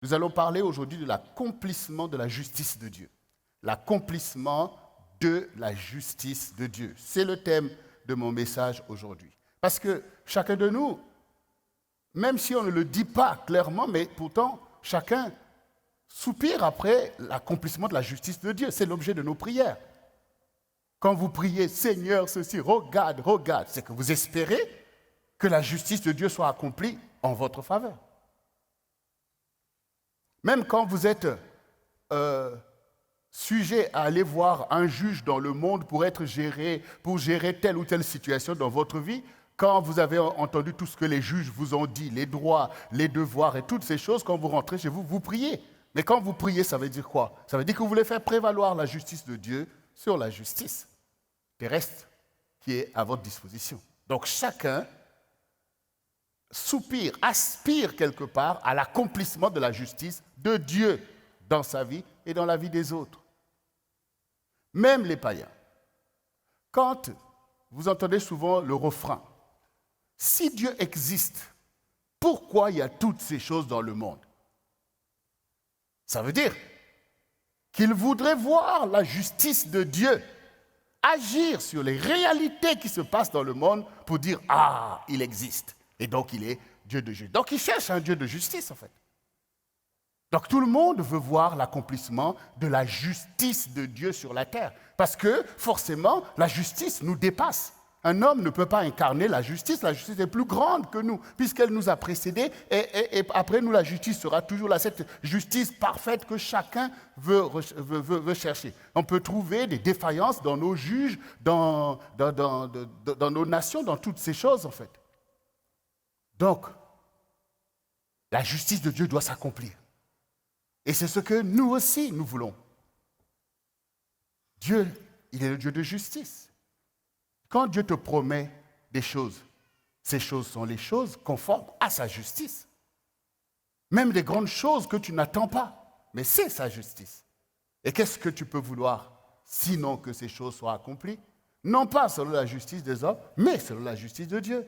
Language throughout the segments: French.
Nous allons parler aujourd'hui de l'accomplissement de la justice de Dieu. L'accomplissement de la justice de Dieu. C'est le thème de mon message aujourd'hui. Parce que chacun de nous, même si on ne le dit pas clairement, mais pourtant, chacun soupire après l'accomplissement de la justice de Dieu. C'est l'objet de nos prières. Quand vous priez, Seigneur, ceci, regarde, c'est que vous espérez que la justice de Dieu soit accomplie en votre faveur. Même quand vous êtes sujet à aller voir un juge dans le monde pour gérer telle ou telle situation dans votre vie, quand vous avez entendu tout ce que les juges vous ont dit, les droits, les devoirs et toutes ces choses, quand vous rentrez chez vous, vous priez. Mais quand vous priez, ça veut dire quoi? Ça veut dire que vous voulez faire prévaloir la justice de Dieu sur la justice terrestre qui est à votre disposition. Donc chacun soupire, aspire quelque part à l'accomplissement de la justice de Dieu dans sa vie et dans la vie des autres. Même les païens. Quand vous entendez souvent le refrain, si Dieu existe, pourquoi il y a toutes ces choses dans le monde? Ça veut dire qu'il voudrait voir la justice de Dieu agir sur les réalités qui se passent dans le monde pour dire « Ah, il existe ». Et donc, il est Dieu de justice. Donc, il cherche un Dieu de justice, en fait. Donc, tout le monde veut voir l'accomplissement de la justice de Dieu sur la terre. Parce que, forcément, la justice nous dépasse. Un homme ne peut pas incarner la justice. La justice est plus grande que nous, puisqu'elle nous a précédés. Et après nous, la justice sera toujours là, cette justice parfaite que chacun veut chercher. On peut trouver des défaillances dans nos juges, dans nos nations, dans toutes ces choses, en fait. Donc, la justice de Dieu doit s'accomplir. Et c'est ce que nous aussi, nous voulons. Dieu, il est le Dieu de justice. Quand Dieu te promet des choses, ces choses sont les choses conformes à sa justice. Même des grandes choses que tu n'attends pas, mais c'est sa justice. Et qu'est-ce que tu peux vouloir sinon que ces choses soient accomplies? Non pas selon la justice des hommes, mais selon la justice de Dieu.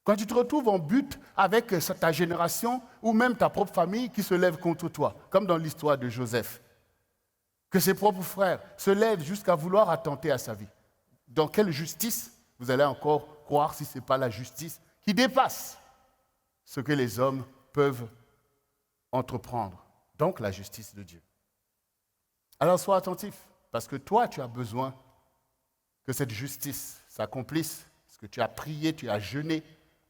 Quand tu te retrouves en but avec ta génération ou même ta propre famille qui se lève contre toi, comme dans l'histoire de Joseph, que ses propres frères se lèvent jusqu'à vouloir attenter à sa vie. Dans quelle justice vous allez encore croire si ce n'est pas la justice qui dépasse ce que les hommes peuvent entreprendre? Donc la justice de Dieu. Alors sois attentif, parce que toi, tu as besoin que cette justice s'accomplisse, parce que tu as prié, tu as jeûné,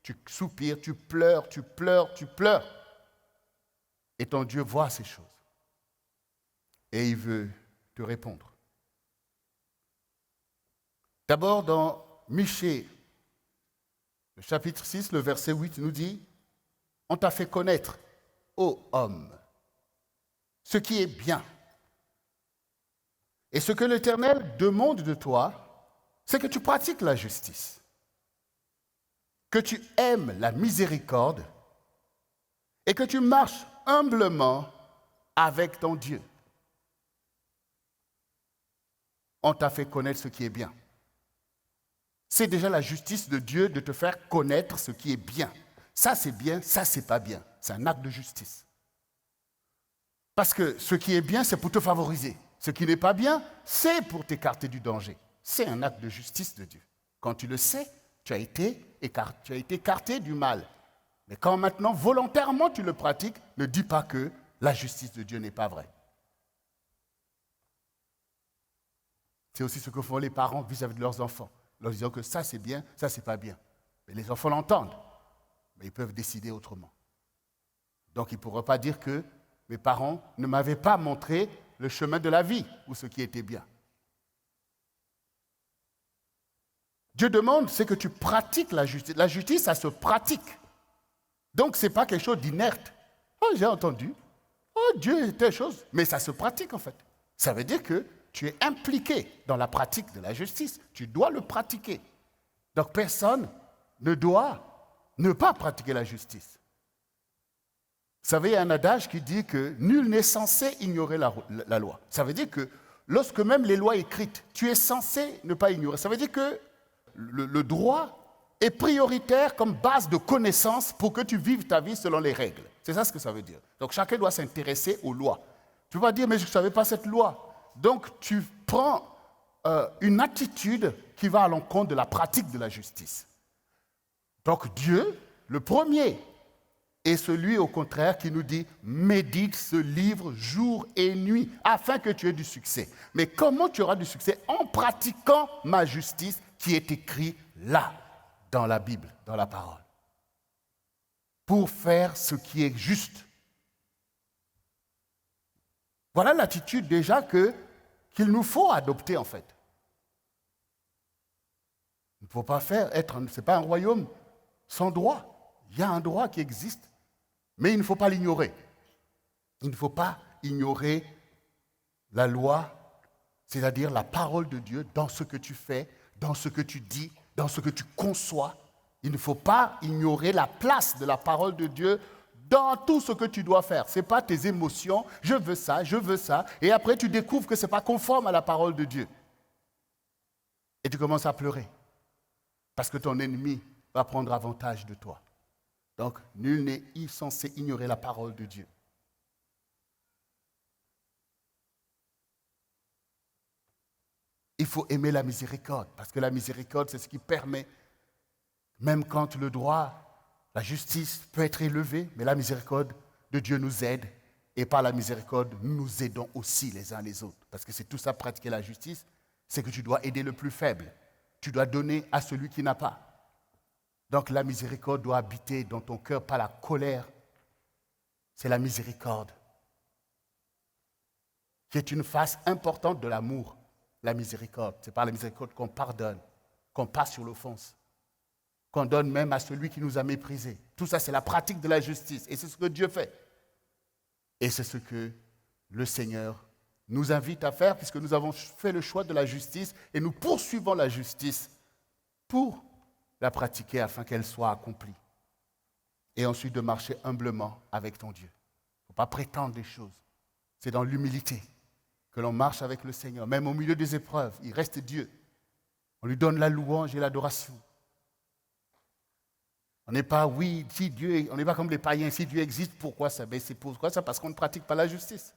tu soupires, tu pleures. Et ton Dieu voit ces choses. Et il veut te répondre. D'abord, dans Michée, le chapitre 6, le verset 8 nous dit « On t'a fait connaître, ô homme, ce qui est bien. Et ce que l'Éternel demande de toi, c'est que tu pratiques la justice, que tu aimes la miséricorde et que tu marches humblement avec ton Dieu. On t'a fait connaître ce qui est bien. » C'est déjà la justice de Dieu de te faire connaître ce qui est bien. Ça, c'est bien, ça, c'est pas bien. C'est un acte de justice. Parce que ce qui est bien, c'est pour te favoriser. Ce qui n'est pas bien, c'est pour t'écarter du danger. C'est un acte de justice de Dieu. Quand tu le sais, tu as été écarté du mal. Mais quand maintenant, volontairement, tu le pratiques, ne dis pas que la justice de Dieu n'est pas vraie. C'est aussi ce que font les parents vis-à-vis de leurs enfants. Leur disant que ça c'est bien, ça c'est pas bien. Mais les enfants l'entendent, mais ils peuvent décider autrement. Donc ils ne pourront pas dire que mes parents ne m'avaient pas montré le chemin de la vie ou ce qui était bien. Dieu demande, c'est que tu pratiques la justice. La justice, ça se pratique. Donc ce n'est pas quelque chose d'inerte. Oh, j'ai entendu. Oh, Dieu est telle chose. Mais ça se pratique en fait. Ça veut dire que tu es impliqué dans la pratique de la justice. Tu dois le pratiquer. Donc personne ne doit ne pas pratiquer la justice. Vous savez, il y a un adage qui dit que nul n'est censé ignorer la loi. Ça veut dire que lorsque même les lois écrites, tu es censé ne pas ignorer. Ça veut dire que le droit est prioritaire comme base de connaissance pour que tu vives ta vie selon les règles. C'est ça ce que ça veut dire. Donc chacun doit s'intéresser aux lois. Tu vas dire, mais je ne savais pas cette loi. Donc tu prends une attitude qui va à l'encontre de la pratique de la justice. Donc Dieu, le premier, est celui au contraire qui nous dit « médite ce livre jour et nuit afin que tu aies du succès ». Mais comment tu auras du succès? En pratiquant ma justice qui est écrite là, dans la Bible, dans la parole. Pour faire ce qui est juste. Voilà l'attitude déjà qu'il nous faut adopter en fait. Il ne faut pas ce n'est pas un royaume sans droit. Il y a un droit qui existe, mais il ne faut pas l'ignorer. Il ne faut pas ignorer la loi, c'est-à-dire la parole de Dieu dans ce que tu fais, dans ce que tu dis, dans ce que tu conçois. Il ne faut pas ignorer la place de la parole de Dieu dans tout ce que tu dois faire. Ce n'est pas tes émotions, je veux ça, et après tu découvres que ce n'est pas conforme à la parole de Dieu. Et tu commences à pleurer, parce que ton ennemi va prendre avantage de toi. Donc, nul n'est censé ignorer la parole de Dieu. Il faut aimer la miséricorde, parce que la miséricorde, c'est ce qui permet, même quand le droit, la justice peut être élevée, mais la miséricorde de Dieu nous aide, et par la miséricorde, nous nous aidons aussi les uns les autres. Parce que c'est tout ça, pratiquer la justice, c'est que tu dois aider le plus faible. Tu dois donner à celui qui n'a pas. Donc la miséricorde doit habiter dans ton cœur, pas la colère. C'est la miséricorde, qui est une face importante de l'amour. La miséricorde, c'est par la miséricorde qu'on pardonne, qu'on passe sur l'offense, qu'on donne même à celui qui nous a méprisés. Tout ça, c'est la pratique de la justice. Et c'est ce que Dieu fait. Et c'est ce que le Seigneur nous invite à faire, puisque nous avons fait le choix de la justice et nous poursuivons la justice pour la pratiquer afin qu'elle soit accomplie. Et ensuite de marcher humblement avec ton Dieu. Il ne faut pas prétendre des choses. C'est dans l'humilité que l'on marche avec le Seigneur. Même au milieu des épreuves, il reste Dieu. On lui donne la louange et l'adoration. On n'est pas, oui, si Dieu, on n'est pas comme les païens. Si Dieu existe, pourquoi ça? Ben, c'est pourquoi ça? Parce qu'on ne pratique pas la justice.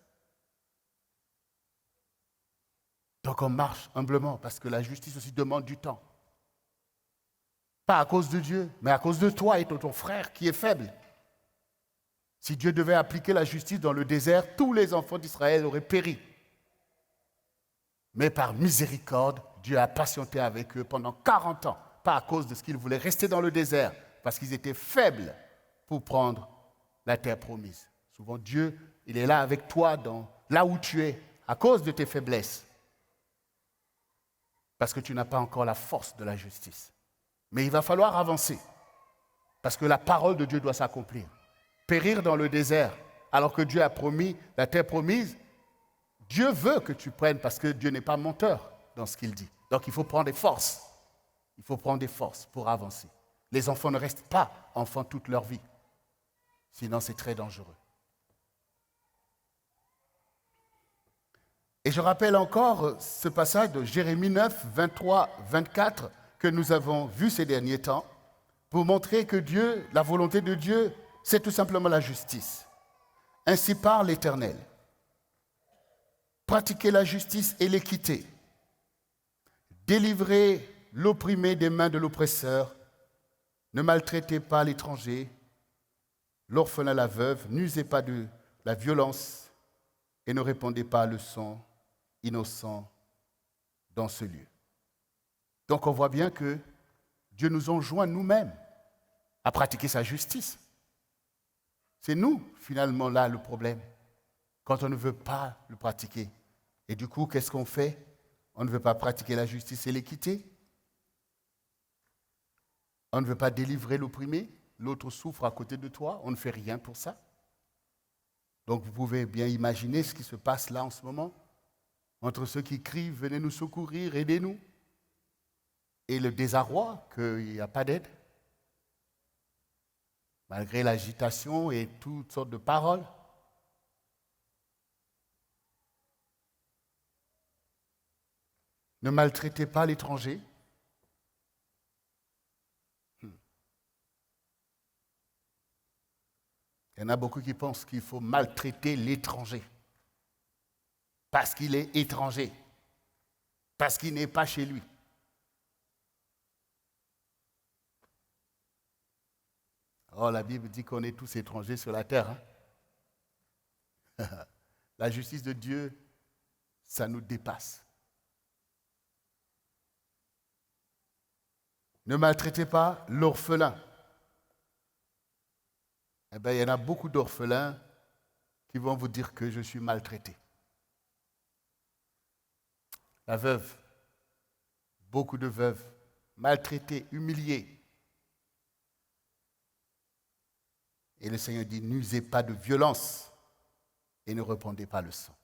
Donc on marche humblement parce que la justice aussi demande du temps. Pas à cause de Dieu, mais à cause de toi et de ton frère qui est faible. Si Dieu devait appliquer la justice dans le désert, tous les enfants d'Israël auraient péri. Mais par miséricorde, Dieu a patienté avec eux pendant 40 ans, pas à cause de ce qu'ils voulaient rester dans le désert, parce qu'ils étaient faibles pour prendre la terre promise. Souvent, Dieu, il est là avec toi, là où tu es, à cause de tes faiblesses, parce que tu n'as pas encore la force de la justice. Mais il va falloir avancer, parce que la parole de Dieu doit s'accomplir. Périr dans le désert, alors que Dieu a promis la terre promise, Dieu veut que tu prennes, parce que Dieu n'est pas menteur dans ce qu'il dit. Donc il faut prendre des forces. Il faut prendre des forces pour avancer. Les enfants ne restent pas enfants toute leur vie, sinon c'est très dangereux. Et je rappelle encore ce passage de Jérémie 9, 23, 24, que nous avons vu ces derniers temps, pour montrer que Dieu, la volonté de Dieu, c'est tout simplement la justice. Ainsi parle l'Éternel. Pratiquez la justice et l'équité. Délivrez l'opprimé des mains de l'oppresseur. Ne maltraitez pas l'étranger, l'orphelin, la veuve. N'usez pas de la violence et ne répandez pas le sang innocent dans ce lieu. Donc on voit bien que Dieu nous enjoint nous-mêmes à pratiquer sa justice. C'est nous, finalement, là, le problème, quand on ne veut pas le pratiquer. Et du coup, qu'est-ce qu'on fait? On ne veut pas pratiquer la justice et l'équité. On ne veut pas délivrer l'opprimé. L'autre souffre à côté de toi. On ne fait rien pour ça. Donc vous pouvez bien imaginer ce qui se passe là en ce moment, entre ceux qui crient « Venez nous secourir, aidez-nous » et le désarroi qu'il n'y a pas d'aide, malgré l'agitation et toutes sortes de paroles. Ne maltraitez pas l'étranger. Il y en a beaucoup qui pensent qu'il faut maltraiter l'étranger parce qu'il est étranger, parce qu'il n'est pas chez lui. Oh, la Bible dit qu'on est tous étrangers sur la terre. Hein? La justice de Dieu, ça nous dépasse. Ne maltraitez pas l'orphelin. Eh bien, il y en a beaucoup d'orphelins qui vont vous dire que je suis maltraité. La veuve, beaucoup de veuves, maltraitées, humiliées. Et le Seigneur dit, n'usez pas de violence et ne répandez pas le sang.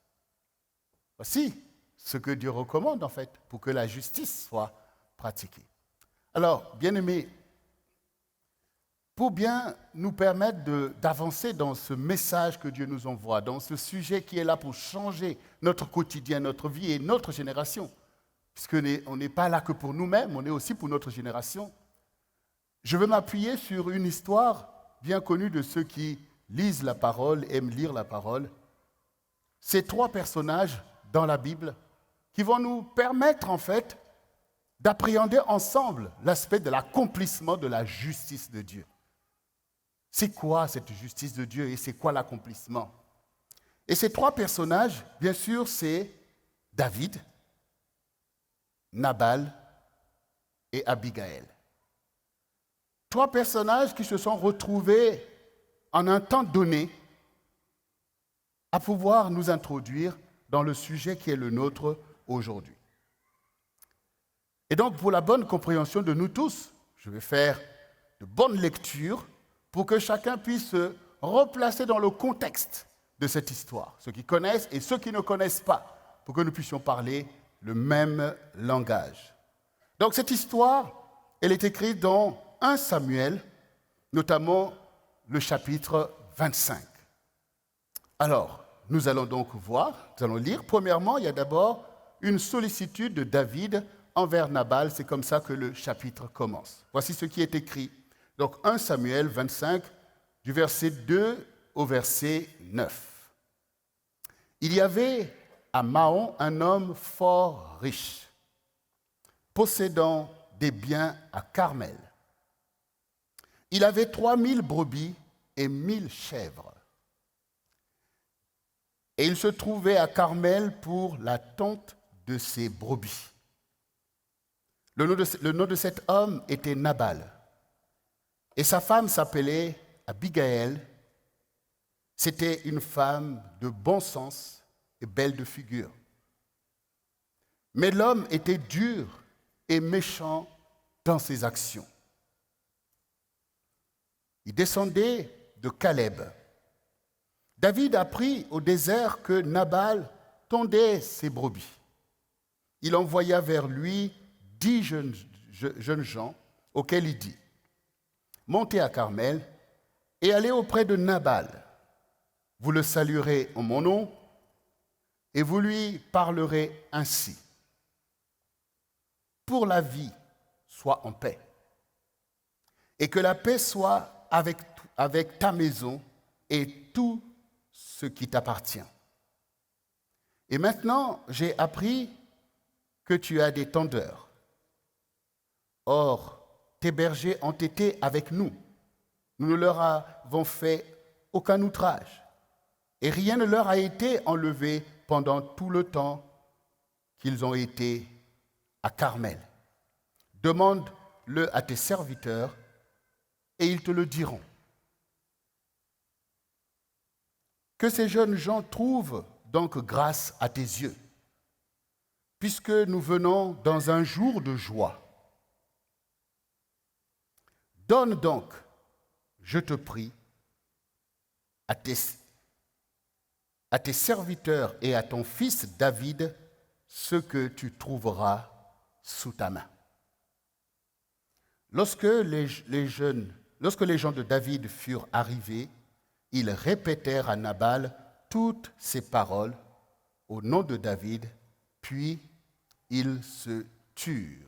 Voici ce que Dieu recommande en fait pour que la justice soit pratiquée. Alors, bien-aimés, pour bien nous permettre d'avancer dans ce message que Dieu nous envoie, dans ce sujet qui est là pour changer notre quotidien, notre vie et notre génération, puisqu'on n'est pas là que pour nous-mêmes, on est aussi pour notre génération, je veux m'appuyer sur une histoire bien connue de ceux qui lisent la parole, aiment lire la parole. Ces 3 personnages dans la Bible qui vont nous permettre en fait d'appréhender ensemble l'aspect de l'accomplissement de la justice de Dieu. C'est quoi cette justice de Dieu et c'est quoi l'accomplissement? Et ces 3 personnages, bien sûr, c'est David, Nabal et Abigail. 3 personnages qui se sont retrouvés en un temps donné à pouvoir nous introduire dans le sujet qui est le nôtre aujourd'hui. Et donc, pour la bonne compréhension de nous tous, je vais faire de bonnes lectures pour que chacun puisse se replacer dans le contexte de cette histoire, ceux qui connaissent et ceux qui ne connaissent pas, pour que nous puissions parler le même langage. Donc, cette histoire, elle est écrite dans 1 Samuel, notamment le chapitre 25. Alors, nous allons donc voir, nous allons lire. Premièrement, il y a d'abord une sollicitude de David envers Nabal. C'est comme ça que le chapitre commence. Voici ce qui est écrit. Donc 1 Samuel 25, du verset 2 au verset 9. Il y avait à Maon un homme fort riche, possédant des biens à Carmel. Il avait 3000 brebis et 1000 chèvres. Et il se trouvait à Carmel pour la tonte de ses brebis. Le nom de cet homme était Nabal. Et sa femme s'appelait Abigail. C'était une femme de bon sens et belle de figure. Mais l'homme était dur et méchant dans ses actions. Il descendait de Caleb. David apprit au désert que Nabal tondait ses brebis. Il envoya vers lui 10 jeunes gens auxquels il dit: montez à Carmel et allez auprès de Nabal. Vous le saluerez en mon nom et vous lui parlerez ainsi: pour la vie, sois en paix, et que la paix soit avec ta maison et tout ce qui t'appartient. Et maintenant, j'ai appris que tu as des tendeurs. Or, tes bergers ont été avec nous. Nous ne leur avons fait aucun outrage. Et rien ne leur a été enlevé pendant tout le temps qu'ils ont été à Carmel. Demande-le à tes serviteurs et ils te le diront. Que ces jeunes gens trouvent donc grâce à tes yeux, puisque nous venons dans un jour de joie. Donne donc, je te prie, à tes serviteurs et à ton fils David ce que tu trouveras sous ta main. Lorsque les gens de David furent arrivés, ils répétèrent à Nabal toutes ces paroles au nom de David, puis ils se turent.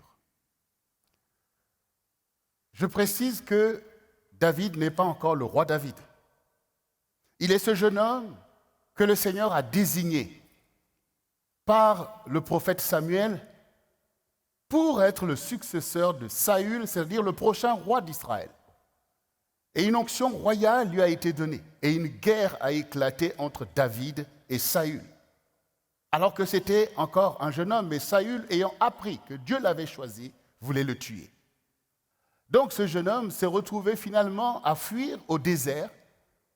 Je précise que David n'est pas encore le roi David. Il est ce jeune homme que le Seigneur a désigné par le prophète Samuel pour être le successeur de Saül, c'est-à-dire le prochain roi d'Israël. Et une onction royale lui a été donnée. Et une guerre a éclaté entre David et Saül. Alors que c'était encore un jeune homme, mais Saül, ayant appris que Dieu l'avait choisi, voulait le tuer. Donc ce jeune homme s'est retrouvé finalement à fuir au désert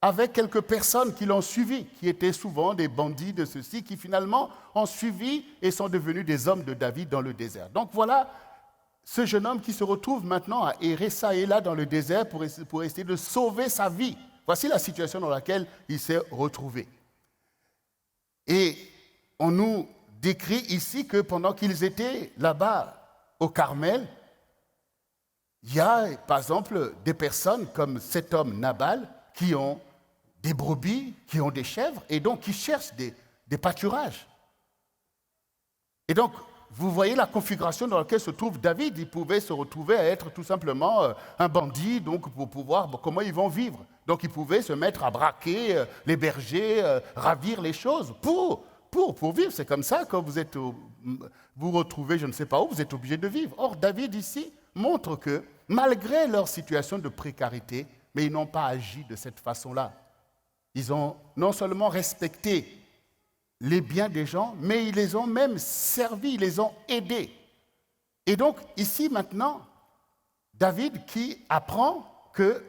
avec quelques personnes qui l'ont suivi, qui étaient souvent des bandits de ceux-ci, qui finalement ont suivi et sont devenus des hommes de David dans le désert. Donc voilà ce jeune homme qui se retrouve maintenant à errer ça et là dans le désert pour essayer de sauver sa vie. Voici la situation dans laquelle il s'est retrouvé. Et on nous décrit ici que pendant qu'ils étaient là-bas au Carmel, il y a par exemple des personnes comme cet homme Nabal qui ont des brebis, qui ont des chèvres et donc qui cherchent des pâturages. Et donc, vous voyez la configuration dans laquelle se trouve David. Il pouvait se retrouver à être tout simplement un bandit, donc pour pouvoir, comment ils vont vivre. Donc, il pouvait se mettre à braquer les bergers, ravir les choses pour vivre. C'est comme ça, quand vous retrouvez, je ne sais pas où, vous êtes obligé de vivre. Or, David ici montre que, malgré leur situation de précarité, mais ils n'ont pas agi de cette façon-là. Ils ont non seulement respecté les biens des gens, mais ils les ont même servis, ils les ont aidés. Et donc, ici, maintenant, David qui apprend que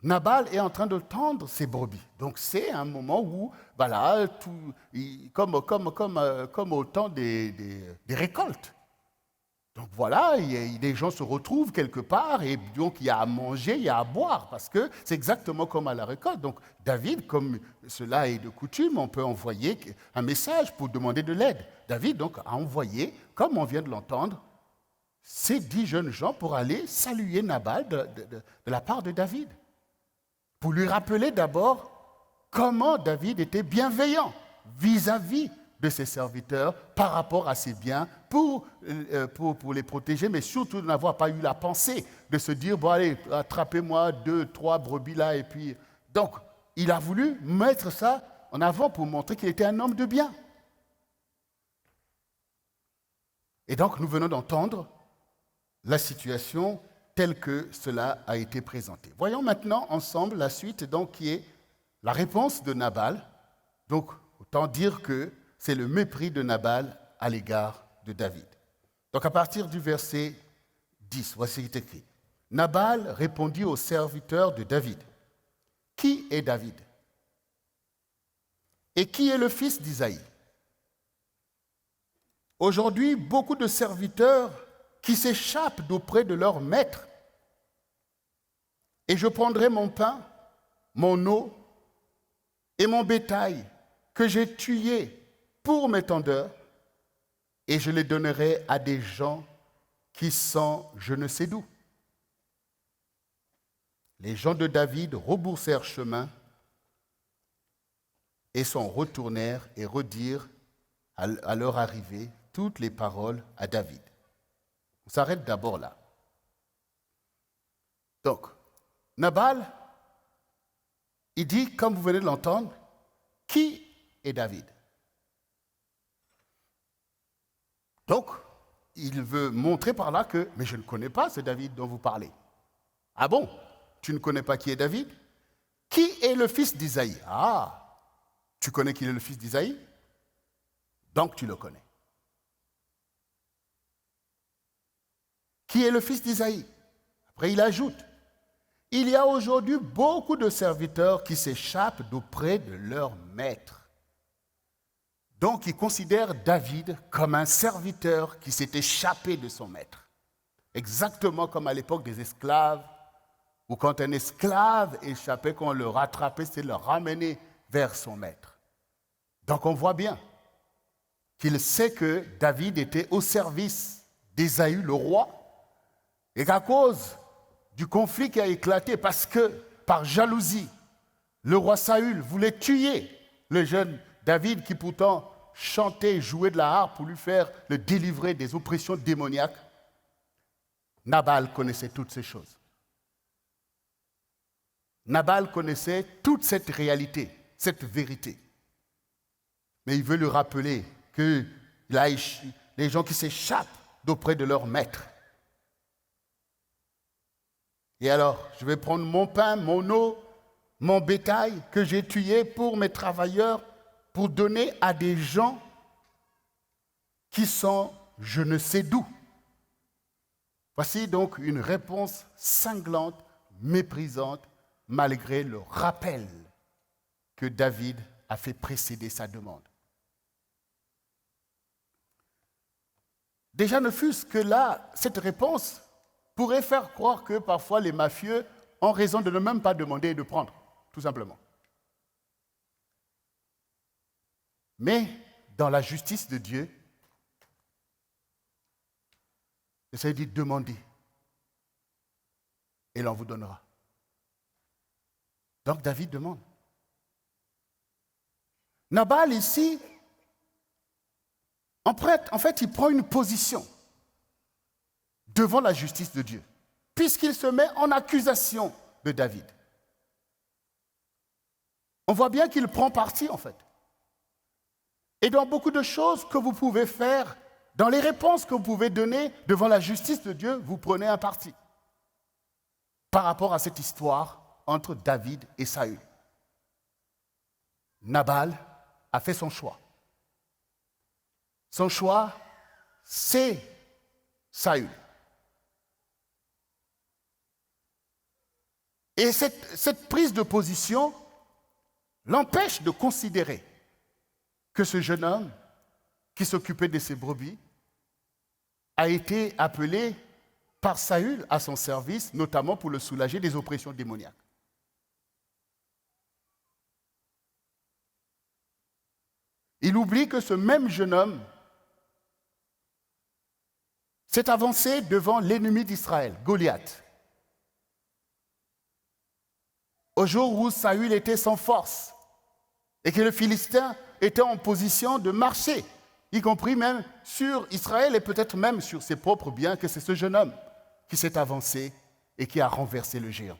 Nabal est en train de tendre ses brebis. Donc, c'est un moment où, voilà, comme au temps des récoltes. Donc voilà, les gens se retrouvent quelque part et donc il y a à manger, il y a à boire, parce que c'est exactement comme à la récolte. Donc David, comme cela est de coutume, on peut envoyer un message pour demander de l'aide. David donc a envoyé, comme on vient de l'entendre, ces 10 jeunes gens pour aller saluer Nabal de la part de David. Pour lui rappeler d'abord comment David était bienveillant vis-à-vis de ses serviteurs par rapport à ses biens pour les protéger, mais surtout de n'avoir pas eu la pensée de se dire, bon allez, attrapez-moi 2, 3 brebis là, et puis... Donc, il a voulu mettre ça en avant pour montrer qu'il était un homme de bien. Et donc, nous venons d'entendre la situation telle que cela a été présenté. Voyons maintenant ensemble la suite, donc, qui est la réponse de Nabal. Donc, autant dire que c'est le mépris de Nabal à l'égard de David. Donc à partir du verset 10, voici ce qui est écrit. Nabal répondit aux serviteurs de David. Qui est David? Et qui est le fils d'Isaïe? Aujourd'hui, beaucoup de serviteurs qui s'échappent d'auprès de leur maître. Et je prendrai mon pain, mon eau et mon bétail que j'ai tué pour mes tendeurs, et je les donnerai à des gens qui sont je ne sais d'où. Les gens de David rebroussèrent chemin et s'en retournèrent et redirent à leur arrivée toutes les paroles à David. On s'arrête d'abord là. Donc, Nabal, il dit, comme vous venez de l'entendre, qui est David? Donc, il veut montrer par là que, mais je ne connais pas ce David dont vous parlez. Ah bon? Tu ne connais pas qui est David? Qui est le fils d'Isaïe? Ah, tu connais qui est le fils d'Isaïe? Donc tu le connais. Qui est le fils d'Isaïe? Après, il ajoute, il y a aujourd'hui beaucoup de serviteurs qui s'échappent d'auprès de leur maître. Donc, il considère David comme un serviteur qui s'est échappé de son maître. Exactement comme à l'époque des esclaves, où quand un esclave échappait, quand on le rattrapait, c'est le ramener vers son maître. Donc, on voit bien qu'il sait que David était au service d'Ésaü, le roi, et qu'à cause du conflit qui a éclaté, parce que, par jalousie, le roi Saül voulait tuer le jeune David, qui pourtant chantait et jouait de la harpe pour lui faire le délivrer des oppressions démoniaques, Nabal connaissait toutes ces choses. Nabal connaissait toute cette réalité, cette vérité. Mais il veut lui rappeler que les gens qui s'échappent d'auprès de leur maître. Et alors, je vais prendre mon pain, mon eau, mon bétail que j'ai tué pour mes travailleurs, pour donner à des gens qui sont je ne sais d'où. Voici donc une réponse cinglante, méprisante, malgré le rappel que David a fait précéder sa demande. Déjà, ne fût-ce que là, cette réponse pourrait faire croire que parfois les mafieux ont raison de ne même pas demander et de prendre, tout simplement. Mais dans la justice de Dieu, le Seigneur dit demandez et l'on vous donnera. Donc David demande. Nabal ici, en fait, il prend une position devant la justice de Dieu, puisqu'il se met en accusation de David. On voit bien qu'il prend parti, en fait. Et dans beaucoup de choses que vous pouvez faire, dans les réponses que vous pouvez donner devant la justice de Dieu, vous prenez un parti par rapport à cette histoire entre David et Saül. Nabal a fait son choix. Son choix, c'est Saül. Et cette prise de position l'empêche de considérer que ce jeune homme qui s'occupait de ses brebis a été appelé par Saül à son service, notamment pour le soulager des oppressions démoniaques. Il oublie que ce même jeune homme s'est avancé devant l'ennemi d'Israël, Goliath. Au jour où Saül était sans force et que le Philistin était en position de marcher, y compris même sur Israël et peut-être même sur ses propres biens, que c'est ce jeune homme qui s'est avancé et qui a renversé le géant.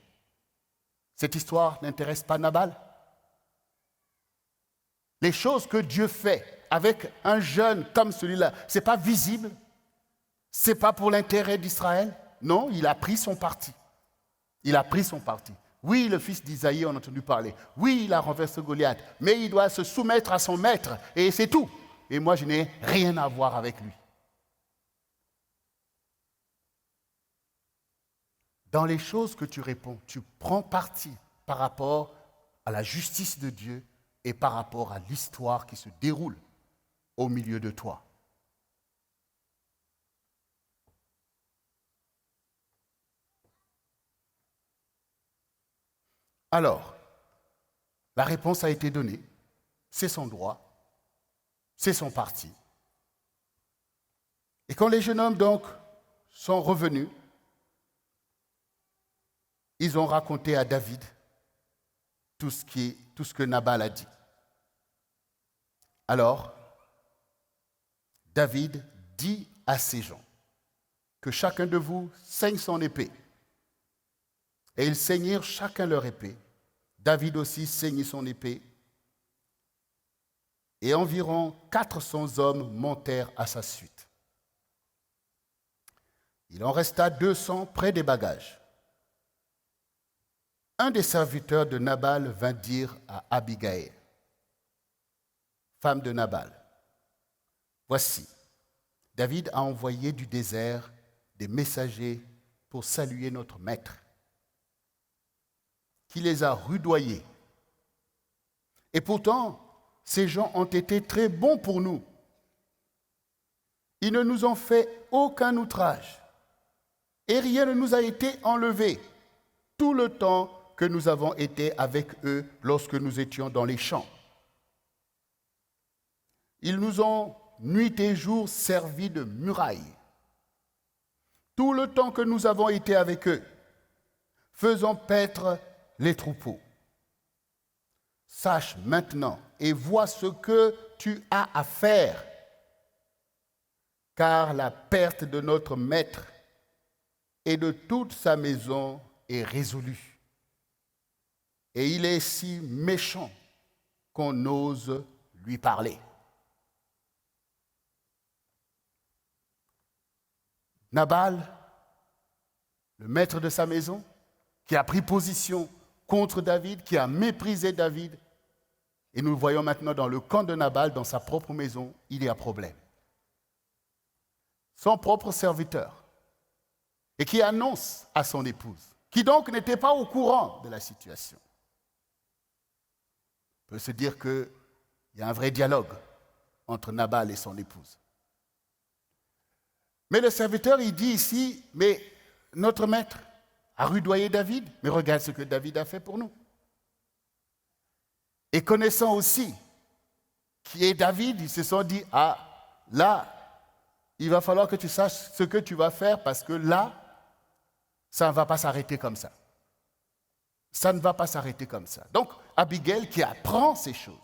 Cette histoire n'intéresse pas Nabal. Les choses que Dieu fait avec un jeune comme celui-là, ce n'est pas visible, ce n'est pas pour l'intérêt d'Israël. Non, il a pris son parti. Il a pris son parti. Oui, le fils d'Isaïe, on a entendu parler. Oui, il a renversé Goliath, mais il doit se soumettre à son maître, et c'est tout. Et moi, je n'ai rien à voir avec lui. Dans les choses que tu réponds, tu prends parti par rapport à la justice de Dieu et par rapport à l'histoire qui se déroule au milieu de toi. Alors, la réponse a été donnée, c'est son droit, c'est son parti. Et quand les jeunes hommes donc sont revenus, ils ont raconté à David tout ce que Nabal a dit. Alors, David dit à ces gens que chacun de vous saigne son épée. Et ils saignirent chacun leur épée. David aussi saignit son épée. Et environ 400 hommes montèrent à sa suite. Il en resta 200 près des bagages. Un des serviteurs de Nabal vint dire à Abigaïl, femme de Nabal, « Voici, David a envoyé du désert des messagers pour saluer notre maître, qui les a rudoyés. Et pourtant, ces gens ont été très bons pour nous. Ils ne nous ont fait aucun outrage, et rien ne nous a été enlevé tout le temps que nous avons été avec eux lorsque nous étions dans les champs. Ils nous ont nuit et jour servi de muraille. Tout le temps que nous avons été avec eux, faisons paître les troupeaux. Sache maintenant et vois ce que tu as à faire, car la perte de notre maître et de toute sa maison est résolue. et il est si méchant qu'on ose lui parler. Nabal, le maître de sa maison, qui a pris position contre David, qui a méprisé David, et nous le voyons maintenant dans le camp de Nabal, dans sa propre maison, il y a problème. Son propre serviteur, et qui annonce à son épouse, qui donc n'était pas au courant de la situation. On peut se dire qu'il y a un vrai dialogue entre Nabal et son épouse. Mais le serviteur, il dit ici, mais notre maître a rudoyé David, mais regarde ce que David a fait pour nous. Et connaissant aussi qui est David, ils se sont dit, ah, là, il va falloir que tu saches ce que tu vas faire parce que là, ça ne va pas s'arrêter comme ça. Ça ne va pas s'arrêter comme ça. Donc, Abigail qui apprend ces choses,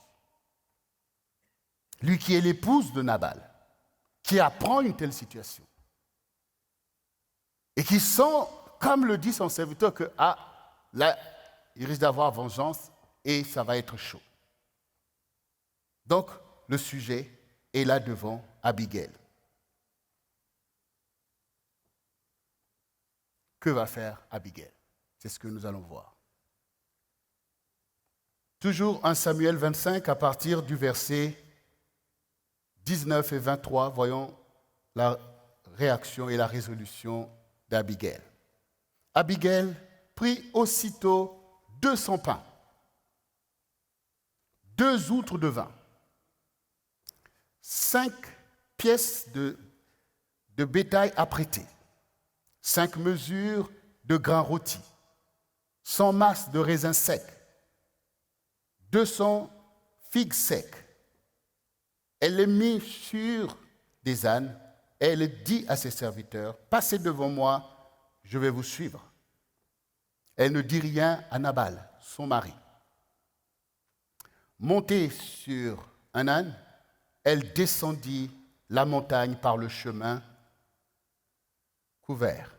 lui qui est l'épouse de Nabal, qui apprend une telle situation, et qui sent, comme le dit son serviteur, que ah, là, il risque d'avoir vengeance et ça va être chaud. Donc, le sujet est là devant Abigail. Que va faire Abigail? C'est ce que nous allons voir. Toujours 1 Samuel 25, à partir du verset 19 et 23, voyons la réaction et la résolution d'Abigail. Abigail prit aussitôt 200 pains, 2 outres de vin, 5 pièces de bétail apprêtées, 5 mesures de grains rôtis, 100 masses de raisins secs, 200 figues secs. Elle les mit sur des ânes et elle dit à ses serviteurs, « Passez devant moi, je vais vous suivre. » Elle ne dit rien à Nabal, son mari. Montée sur un âne, elle descendit la montagne par le chemin couvert.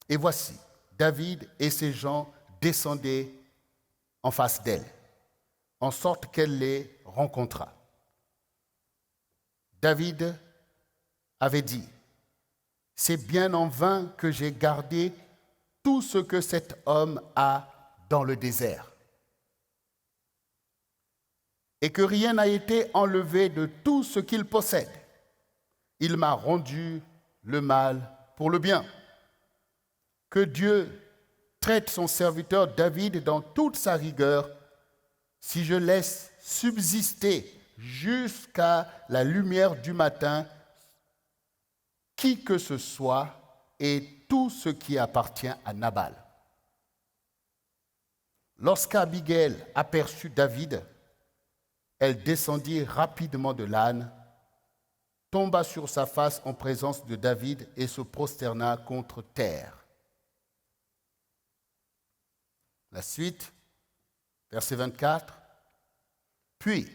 Et voici, David et ses gens descendaient en face d'elle, en sorte qu'elle les rencontra. David avait dit, « C'est bien en vain que j'ai gardé tout ce que cet homme a dans le désert, et que rien n'a été enlevé de tout ce qu'il possède. Il m'a rendu le mal pour le bien. Que Dieu traite son serviteur David dans toute sa rigueur, si je laisse subsister jusqu'à la lumière du matin qui que ce soit et tout ce qui appartient à Nabal. » Lorsqu'Abigail aperçut David, elle descendit rapidement de l'âne, tomba sur sa face en présence de David et se prosterna contre terre. La suite, verset 24. Puis,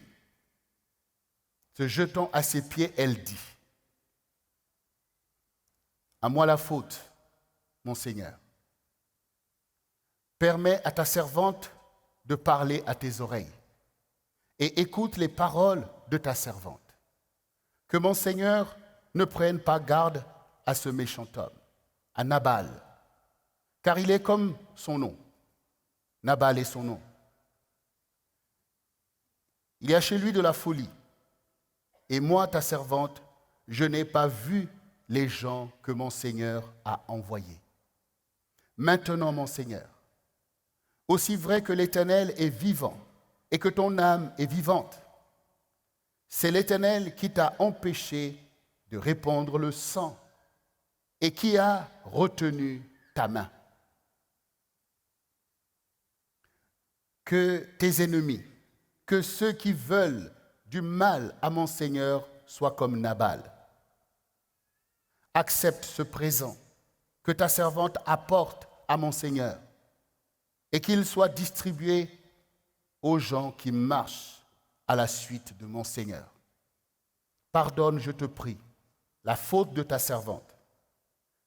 se jetant à ses pieds, elle dit, « À moi la faute, mon Seigneur. Permets à ta servante de parler à tes oreilles et écoute les paroles de ta servante. Que mon Seigneur ne prenne pas garde à ce méchant homme, à Nabal, car il est comme son nom. Nabal est son nom. Il y a chez lui de la folie. Et moi, ta servante, je n'ai pas vu les gens que mon Seigneur a envoyés. Maintenant, mon Seigneur, aussi vrai que l'Éternel est vivant et que ton âme est vivante, c'est l'Éternel qui t'a empêché de répandre le sang et qui a retenu ta main. Que tes ennemis, que ceux qui veulent du mal à mon Seigneur soient comme Nabal. Accepte ce présent que ta servante apporte à mon Seigneur et qu'il soit distribué aux gens qui marchent à la suite de mon Seigneur. Pardonne, je te prie, la faute de ta servante,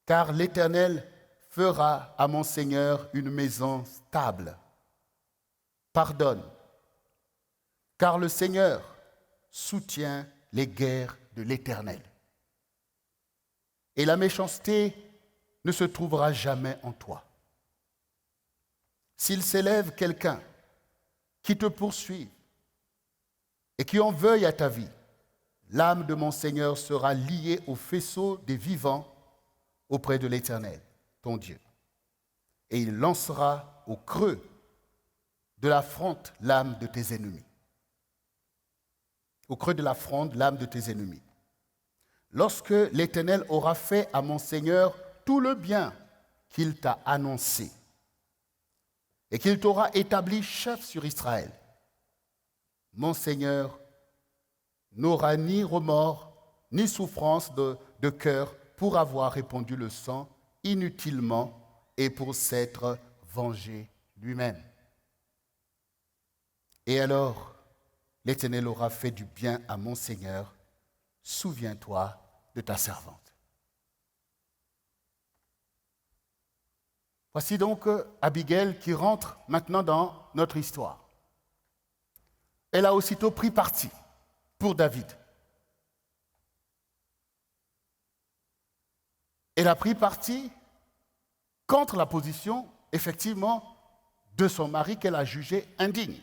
car l'Éternel fera à mon Seigneur une maison stable. pardonne, car le Seigneur soutient les guerres de l'Éternel. Et la méchanceté ne se trouvera jamais en toi. S'il s'élève quelqu'un qui te poursuit et qui en veuille à ta vie, l'âme de mon Seigneur sera liée au faisceau des vivants auprès de l'Éternel, ton Dieu. Et il lancera au creux de la fronde l'âme de tes ennemis. Au creux de la fronde, l'âme de tes ennemis. Lorsque l'Éternel aura fait à mon Seigneur tout le bien qu'il t'a annoncé et qu'il t'aura établi chef sur Israël, mon Seigneur n'aura ni remords ni souffrance de cœur pour avoir répandu le sang inutilement et pour s'être vengé lui-même. Et alors, l'Éternel aura fait du bien à mon Seigneur. Souviens-toi de ta servante. Voici donc Abigail qui rentre maintenant dans notre histoire. Elle a aussitôt pris parti pour David. Elle a pris parti contre la position, effectivement, de son mari qu'elle a jugé indigne.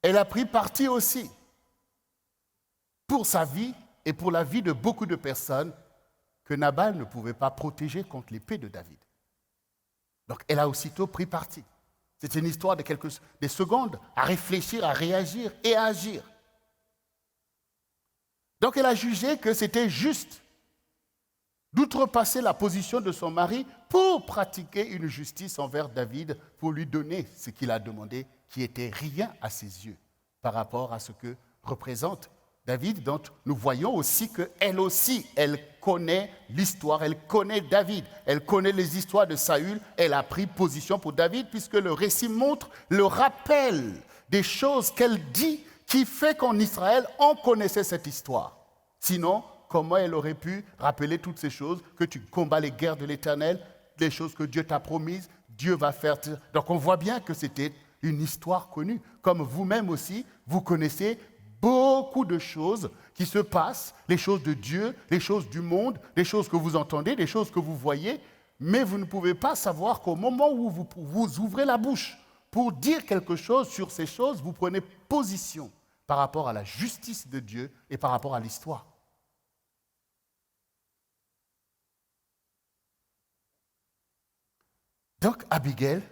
Elle a pris parti aussi pour sa vie et pour la vie de beaucoup de personnes que Nabal ne pouvait pas protéger contre l'épée de David. Donc elle a aussitôt pris parti. C'est une histoire de des secondes à réfléchir, à réagir et à agir. Donc elle a jugé que c'était juste d'outrepasser la position de son mari pour pratiquer une justice envers David, pour lui donner ce qu'il a demandé, qui était rien à ses yeux par rapport à ce que représente David. Donc nous voyons aussi qu'elle aussi, elle connaît l'histoire, elle connaît David, elle connaît les histoires de Saül, elle a pris position pour David puisque le récit montre le rappel des choses qu'elle dit qui fait qu'en Israël, on connaissait cette histoire. Sinon, comment elle aurait pu rappeler toutes ces choses, que tu combats les guerres de l'Éternel, les choses que Dieu t'a promises, Dieu va faire... Donc on voit bien que c'était une histoire connue. Comme vous-même aussi, vous connaissez beaucoup de choses qui se passent, les choses de Dieu, les choses du monde, les choses que vous entendez, les choses que vous voyez, mais vous ne pouvez pas savoir qu'au moment où vous ouvrez la bouche pour dire quelque chose sur ces choses, vous prenez position par rapport à la justice de Dieu et par rapport à l'histoire. Donc Abigail,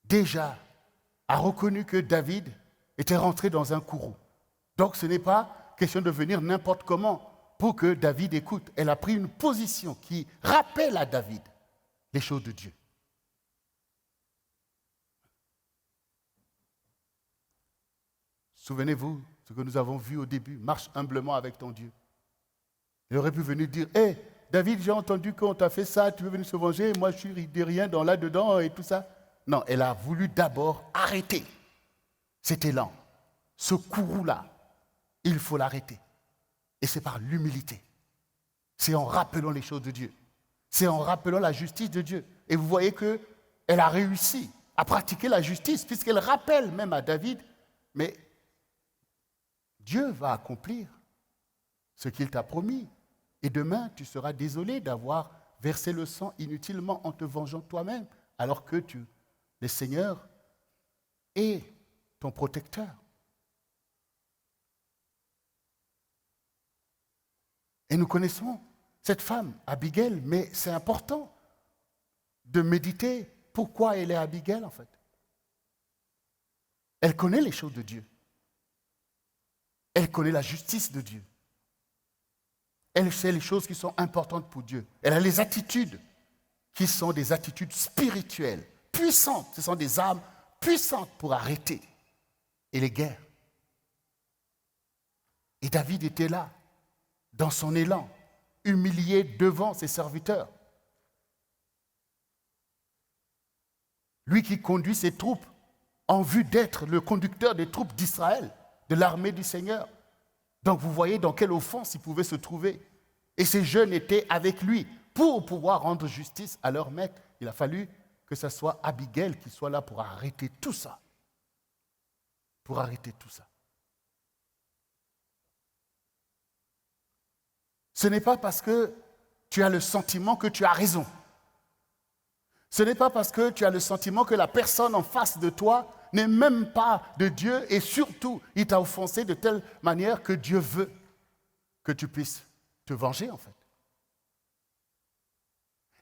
déjà, a reconnu que David était rentré dans un courroux. Donc ce n'est pas question de venir n'importe comment pour que David écoute. Elle a pris une position qui rappelle à David les choses de Dieu. Souvenez-vous ce que nous avons vu au début, marche humblement avec ton Dieu. Il aurait pu venir dire, hé, David, j'ai entendu qu'on t'a fait ça, tu veux venir se venger, moi je suis de rien dans là-dedans et tout ça. Non, elle a voulu d'abord arrêter cet élan, ce courroux-là. Il faut l'arrêter. Et c'est par l'humilité. C'est en rappelant les choses de Dieu. C'est en rappelant la justice de Dieu. Et vous voyez qu'elle a réussi à pratiquer la justice, puisqu'elle rappelle même à David, mais Dieu va accomplir ce qu'il t'a promis. Et demain, tu seras désolé d'avoir versé le sang inutilement en te vengeant toi-même, alors que le Seigneur est ton protecteur. Et nous connaissons cette femme, Abigail, mais c'est important de méditer pourquoi elle est Abigail, en fait. Elle connaît les choses de Dieu. Elle connaît la justice de Dieu. Elle sait les choses qui sont importantes pour Dieu. Elle a les attitudes qui sont des attitudes spirituelles, puissantes. Ce sont des armes puissantes pour arrêter et les guerres. Et David était là, dans son élan, humilié devant ses serviteurs. Lui qui conduit ses troupes en vue d'être le conducteur des troupes d'Israël, de l'armée du Seigneur. Donc vous voyez dans quelle offense il pouvait se trouver. Et ces jeunes étaient avec lui pour pouvoir rendre justice à leur maître. Il a fallu que ce soit Abigail qui soit là pour arrêter tout ça. Pour arrêter tout ça. Ce n'est pas parce que tu as le sentiment que tu as raison. Ce n'est pas parce que tu as le sentiment que la personne en face de toi n'est même pas de Dieu et surtout, il t'a offensé de telle manière que Dieu veut que tu puisses te venger en fait.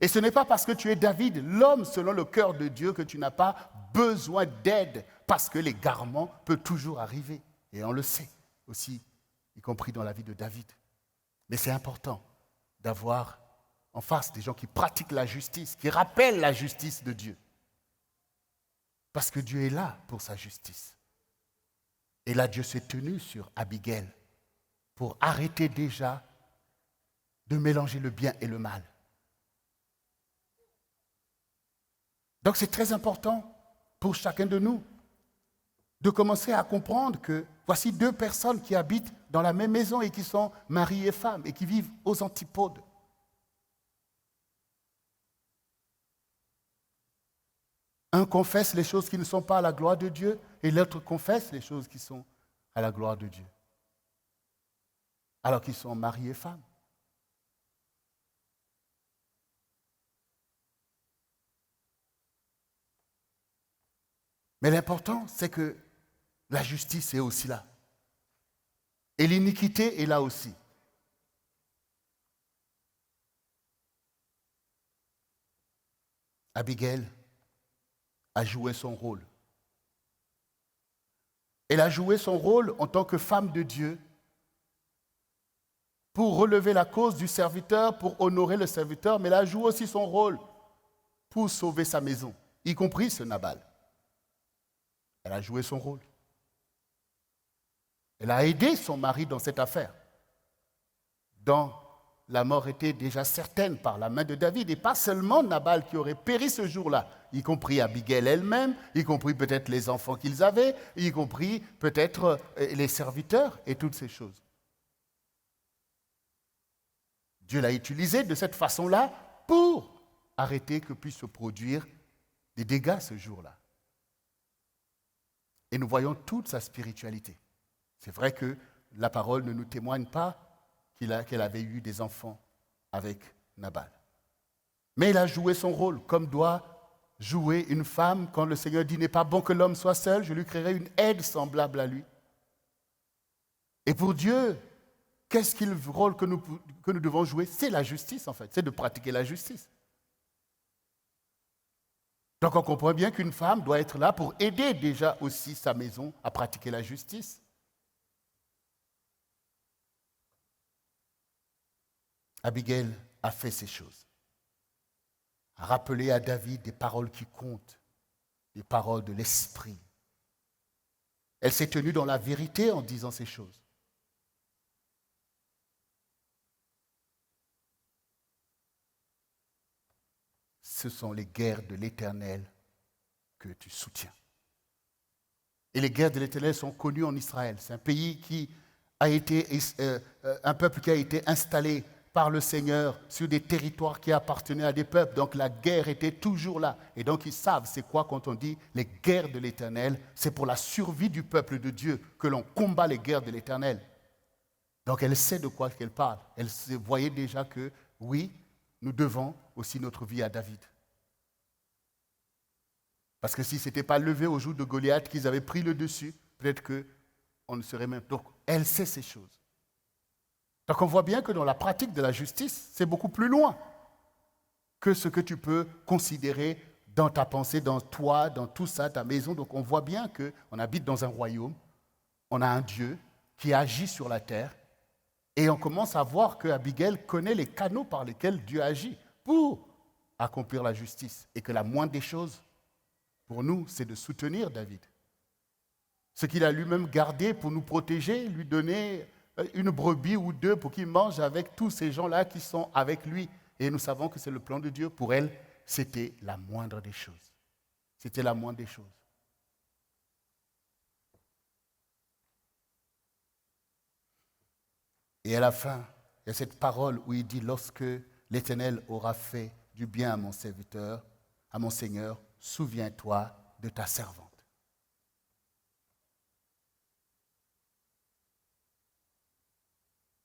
Et ce n'est pas parce que tu es David, l'homme selon le cœur de Dieu, que tu n'as pas besoin d'aide parce que l'égarement peut toujours arriver. Et on le sait aussi, y compris dans la vie de David. Mais c'est important d'avoir en face des gens qui pratiquent la justice, qui rappellent la justice de Dieu. Parce que Dieu est là pour sa justice. Et là, Dieu s'est tenu sur Abigail pour arrêter déjà de mélanger le bien et le mal. Donc c'est très important pour chacun de nous de commencer à comprendre que voici deux personnes qui habitent dans la même maison et qui sont mari et femme et qui vivent aux antipodes. Un confesse les choses qui ne sont pas à la gloire de Dieu et l'autre confesse les choses qui sont à la gloire de Dieu. Alors qu'ils sont mari et femme. Mais l'important, c'est que la justice est aussi là. Et l'iniquité est là aussi. Abigail a joué son rôle. Elle a joué son rôle en tant que femme de Dieu pour relever la cause du serviteur, pour honorer le serviteur, mais elle a joué aussi son rôle pour sauver sa maison, y compris ce Nabal. Elle a joué son rôle. Elle a aidé son mari dans cette affaire, dont la mort était déjà certaine par la main de David, et pas seulement Nabal qui aurait péri ce jour-là, y compris Abigail elle-même, y compris peut-être les enfants qu'ils avaient, y compris peut-être les serviteurs et toutes ces choses. Dieu l'a utilisé de cette façon-là pour arrêter que puissent se produire des dégâts ce jour-là. Et nous voyons toute sa spiritualité. C'est vrai que la parole ne nous témoigne pas qu'elle avait eu des enfants avec Nabal. Mais il a joué son rôle, comme doit jouer une femme quand le Seigneur dit « N'est pas bon que l'homme soit seul, je lui créerai une aide semblable à lui ». Et pour Dieu, qu'est-ce qu'il le rôle que nous devons jouer? C'est la justice en fait, c'est de pratiquer la justice. Donc on comprend bien qu'une femme doit être là pour aider déjà aussi sa maison à pratiquer la justice. Abigail a fait ces choses, a rappelé à David des paroles qui comptent, des paroles de l'esprit. Elle s'est tenue dans la vérité en disant ces choses. Ce sont les guerres de l'Éternel que tu soutiens. Et les guerres de l'Éternel sont connues en Israël. C'est un pays qui a été, un peuple qui a été installé par le Seigneur sur des territoires qui appartenaient à des peuples. Donc la guerre était toujours là. Et donc ils savent c'est quoi quand on dit les guerres de l'Éternel. C'est pour la survie du peuple de Dieu que l'on combat les guerres de l'Éternel. Donc elle sait de quoi qu'elle parle. Elle voyait déjà que oui, nous devons aussi notre vie à David. Parce que si ce n'était pas levé au jour de Goliath qu'ils avaient pris le dessus, peut-être qu'on ne serait même... Donc elle sait ces choses. Donc on voit bien que dans la pratique de la justice, c'est beaucoup plus loin que ce que tu peux considérer dans ta pensée, dans toi, dans tout ça, ta maison. Donc on voit bien qu'on habite dans un royaume, on a un Dieu qui agit sur la terre, et on commence à voir qu'Abigail connaît les canaux par lesquels Dieu agit pour accomplir la justice. Et que la moindre des choses, pour nous, c'est de soutenir David. Ce qu'il a lui-même gardé pour nous protéger, lui donner une brebis ou deux pour qu'il mange avec tous ces gens-là qui sont avec lui. Et nous savons que c'est le plan de Dieu. Pour elle, c'était la moindre des choses. C'était la moindre des choses. Et à la fin, il y a cette parole où il dit « Lorsque l'Éternel aura fait du bien à mon serviteur, à mon Seigneur, souviens-toi de ta servante.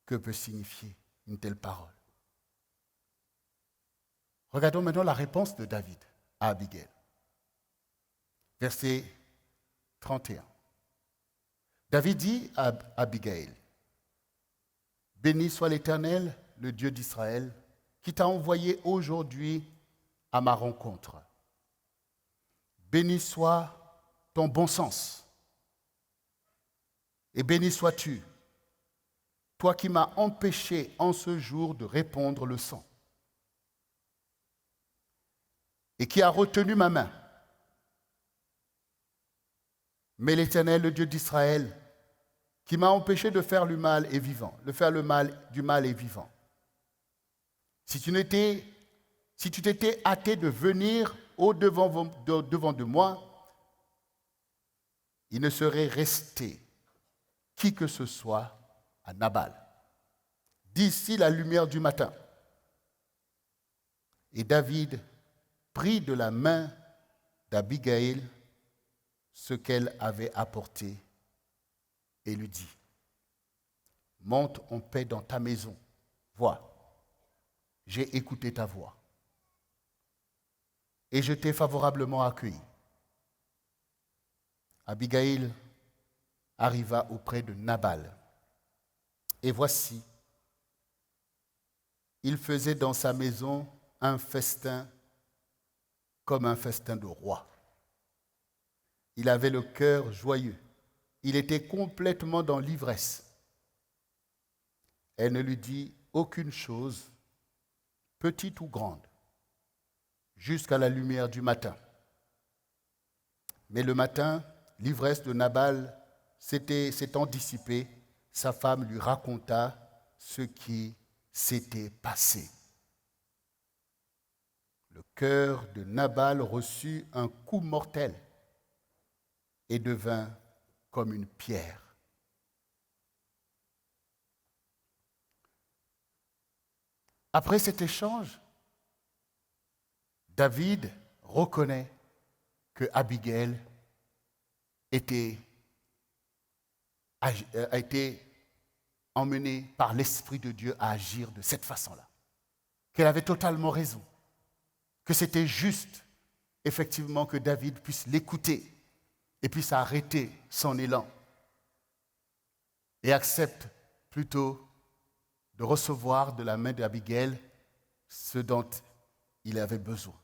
Que peut signifier une telle parole? Regardons maintenant la réponse de David à Abigail. Verset 31. David dit à Abigail, « Béni soit l'Éternel, le Dieu d'Israël, qui t'a envoyé aujourd'hui à ma rencontre. Béni soit ton bon sens, et béni sois-tu, toi qui m'as empêché en ce jour de répandre le sang, et qui a retenu ma main. Mais l'Éternel, le Dieu d'Israël, qui m'a empêché de faire le mal est vivant, de faire le mal du mal est vivant. Si tu t'étais hâté de venir devant de moi, il ne serait resté qui que ce soit à Nabal, d'ici la lumière du matin. Et David prit de la main d'Abigail ce qu'elle avait apporté et lui dit, « Monte en paix dans ta maison. Vois, j'ai écouté ta voix et je t'ai favorablement accueilli. » Abigail arriva auprès de Nabal. Et voici, il faisait dans sa maison un festin comme un festin de roi. Il avait le cœur joyeux. Il était complètement dans l'ivresse. Elle ne lui dit aucune chose, petite ou grande, jusqu'à la lumière du matin. Mais le matin, l'ivresse de Nabal s'étant dissipée, sa femme lui raconta ce qui s'était passé. Le cœur de Nabal reçut un coup mortel et devint comme une pierre. Après cet échange, David reconnaît que Abigail a été emmenée par l'Esprit de Dieu à agir de cette façon-là, qu'elle avait totalement raison, que c'était juste, effectivement, que David puisse l'écouter et puisse arrêter son élan et accepte plutôt de recevoir de la main d'Abigail ce dont il avait besoin.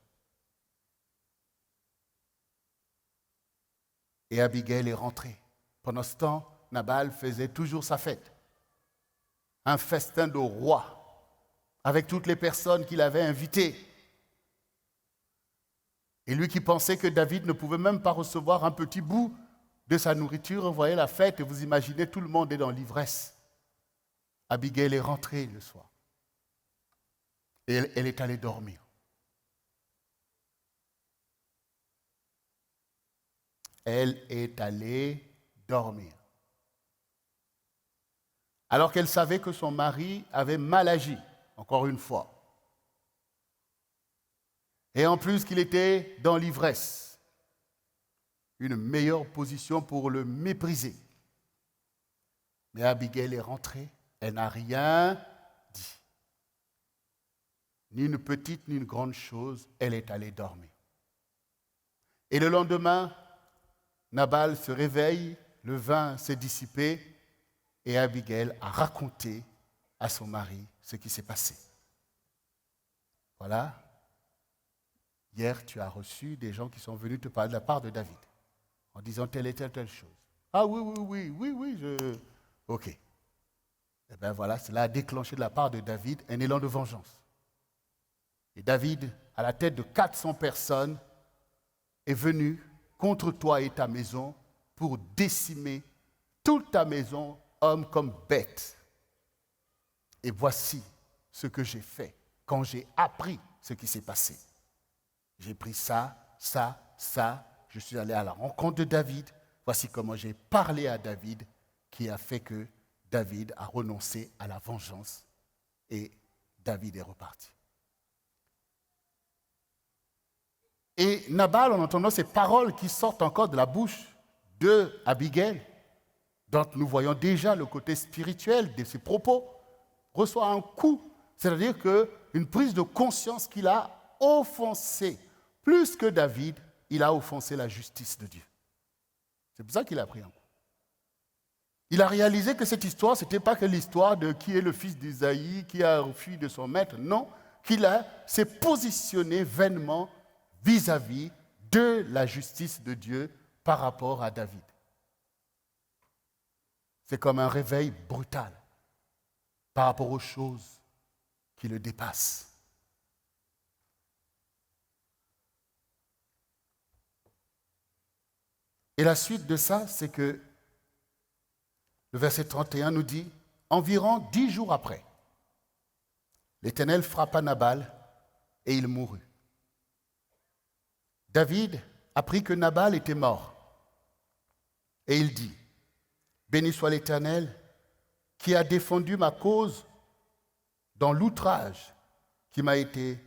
Et Abigail est rentrée. Pendant ce temps, Nabal faisait toujours sa fête. Un festin de roi, avec toutes les personnes qu'il avait invitées. Et lui qui pensait que David ne pouvait même pas recevoir un petit bout de sa nourriture, vous voyez la fête et vous imaginez, tout le monde est dans l'ivresse. Abigail est rentrée le soir. Et elle est allée dormir. Elle est allée dormir. Alors qu'elle savait que son mari avait mal agi, encore une fois. Et en plus qu'il était dans l'ivresse. Une meilleure position pour le mépriser. Mais Abigail est rentrée, elle n'a rien dit. Ni une petite, ni une grande chose, elle est allée dormir. Et le lendemain, Nabal se réveille, le vin s'est dissipé et Abigail a raconté à son mari ce qui s'est passé. Voilà. Hier, tu as reçu des gens qui sont venus te parler de la part de David en disant telle et telle chose. Ah oui, Ok. Eh bien voilà, cela a déclenché de la part de David un élan de vengeance. Et David, à la tête de 400 personnes, est venu contre toi et ta maison pour décimer toute ta maison, homme comme bête. Et voici ce que j'ai fait quand j'ai appris ce qui s'est passé. J'ai pris ça, je suis allé à la rencontre de David. Voici comment j'ai parlé à David, qui a fait que David a renoncé à la vengeance et David est reparti. Et Nabal, en entendant ces paroles qui sortent encore de la bouche de Abigail, dont nous voyons déjà le côté spirituel de ses propos, reçoit un coup. C'est-à-dire qu'une prise de conscience qu'il a offensé. Plus que David, il a offensé la justice de Dieu. C'est pour ça qu'il a pris un coup. Il a réalisé que cette histoire, ce n'était pas que l'histoire de qui est le fils d'Isaïe, qui a fui de son maître. Non, s'est positionné vainement vis-à-vis de la justice de Dieu par rapport à David. C'est comme un réveil brutal par rapport aux choses qui le dépassent. Et la suite de ça, c'est que le verset 31 nous dit, environ 10 jours après, l'Éternel frappa Nabal et il mourut. David apprit que Nabal était mort. Et il dit, béni soit l'Éternel qui a défendu ma cause dans l'outrage qui m'a été,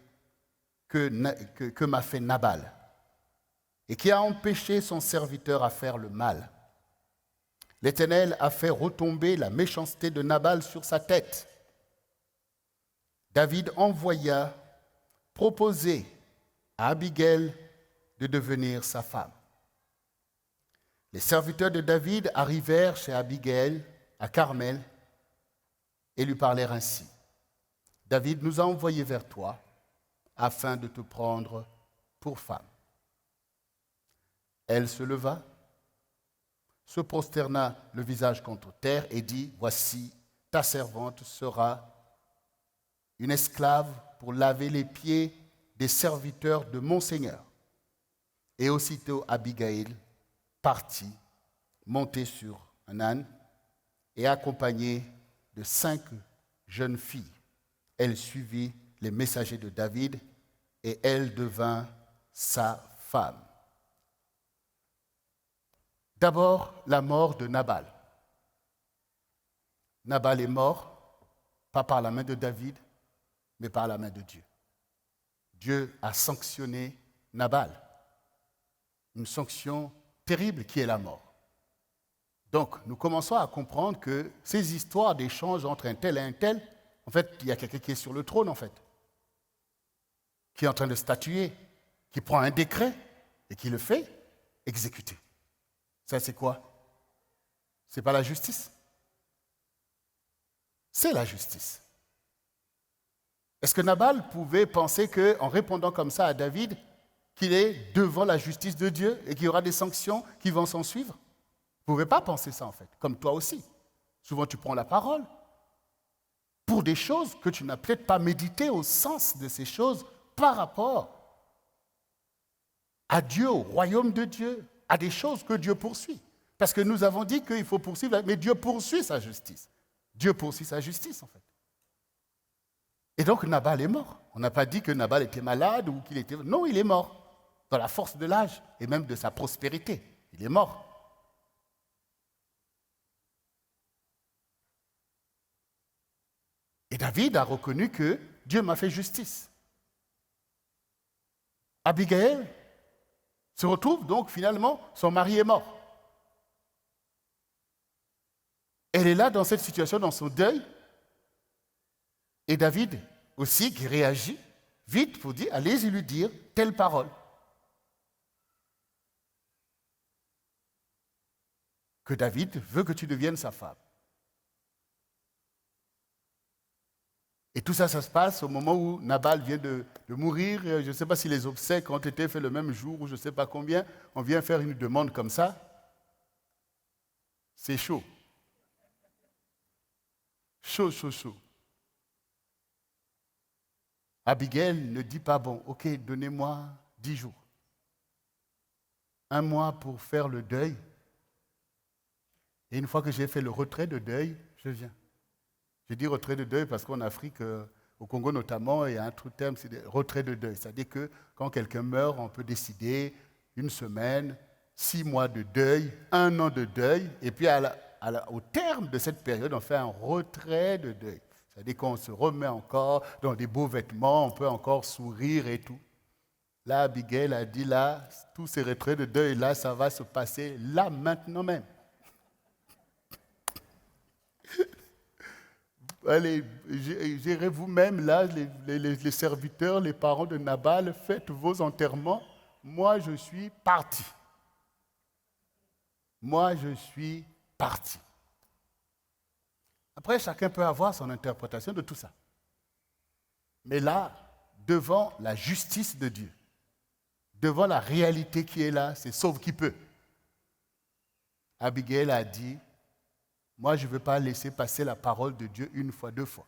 que m'a fait Nabal, et qui a empêché son serviteur à faire le mal. L'Éternel a fait retomber la méchanceté de Nabal sur sa tête. David envoya proposer à Abigail de devenir sa femme. Les serviteurs de David arrivèrent chez Abigail à Carmel et lui parlèrent ainsi. David nous a envoyés vers toi afin de te prendre pour femme. Elle se leva, se prosterna le visage contre terre et dit, voici, ta servante sera une esclave pour laver les pieds des serviteurs de mon Seigneur. Et aussitôt Abigail partit, montée sur un âne et accompagnée de 5 jeunes filles. Elle suivit les messagers de David et elle devint sa femme. D'abord, la mort de Nabal. Nabal est mort, pas par la main de David, mais par la main de Dieu. Dieu a sanctionné Nabal. Une sanction terrible qui est la mort. Donc, nous commençons à comprendre que ces histoires d'échanges entre un tel et un tel, en fait, il y a quelqu'un qui est sur le trône, en fait, qui est en train de statuer, qui prend un décret et qui le fait exécuter. Ça, c'est quoi? C'est pas la justice. C'est la justice. Est-ce que Nabal pouvait penser qu'en répondant comme ça à David, qu'il est devant la justice de Dieu et qu'il y aura des sanctions qui vont s'en suivre? Vous ne pouvez pas penser ça, en fait, comme toi aussi. Souvent, tu prends la parole pour des choses que tu n'as peut-être pas médité au sens de ces choses par rapport à Dieu, au royaume de Dieu, à des choses que Dieu poursuit. Parce que nous avons dit qu'il faut poursuivre, mais Dieu poursuit sa justice. Dieu poursuit sa justice, en fait. Et donc, Nabal est mort. On n'a pas dit que Nabal était malade ou qu'il était... Non, il est mort. Dans la force de l'âge et même de sa prospérité. Il est mort. Et David a reconnu que Dieu m'a fait justice. Abigail se retrouve donc finalement, son mari est mort. Elle est là dans cette situation, dans son deuil. Et David aussi qui réagit vite pour dire, allez-y lui dire telle parole. Que David veut que tu deviennes sa femme. Et tout ça, ça se passe au moment où Nabal vient de mourir. Je ne sais pas si les obsèques ont été faites le même jour ou je ne sais pas combien. On vient faire une demande comme ça. C'est chaud. Chaud, chaud, chaud. Abigail ne dit pas, bon, ok, donnez-moi 10 jours. 1 mois pour faire le deuil. Et une fois que j'ai fait le retrait de deuil, je viens. Je dis retrait de deuil parce qu'en Afrique, au Congo notamment, il y a un autre terme, c'est retrait de deuil. C'est-à-dire que quand quelqu'un meurt, on peut décider 1 semaine, 6 mois de deuil, 1 an de deuil, et puis au terme de cette période, on fait un retrait de deuil. C'est-à-dire qu'on se remet encore dans des beaux vêtements, on peut encore sourire et tout. Là, Abigail a dit, là, tous ces retraits de deuil, là, ça va se passer là, maintenant même. Allez, gérez vous-même, là, les serviteurs, les parents de Nabal, faites vos enterrements. Moi, je suis parti. Moi, je suis parti. Après, chacun peut avoir son interprétation de tout ça. Mais là, devant la justice de Dieu, devant la réalité qui est là, c'est sauve qui peut. Abigail a dit, moi je ne veux pas laisser passer la parole de Dieu une fois, deux fois.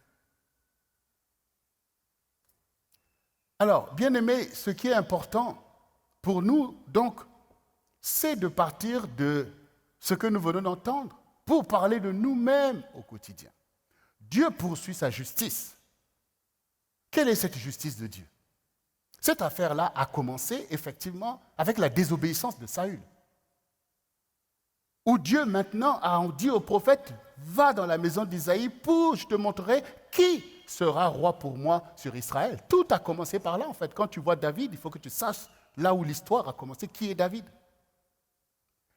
Alors, bien aimé, ce qui est important pour nous, donc, c'est de partir de ce que nous venons d'entendre pour parler de nous-mêmes au quotidien. Dieu poursuit sa justice. Quelle est cette justice de Dieu? Cette affaire-là a commencé effectivement avec la désobéissance de Saül. Où Dieu maintenant a dit au prophète, va dans la maison d'Isaïe pour je te montrerai qui sera roi pour moi sur Israël. Tout a commencé par là en fait. Quand tu vois David, il faut que tu saches là où l'histoire a commencé, qui est David.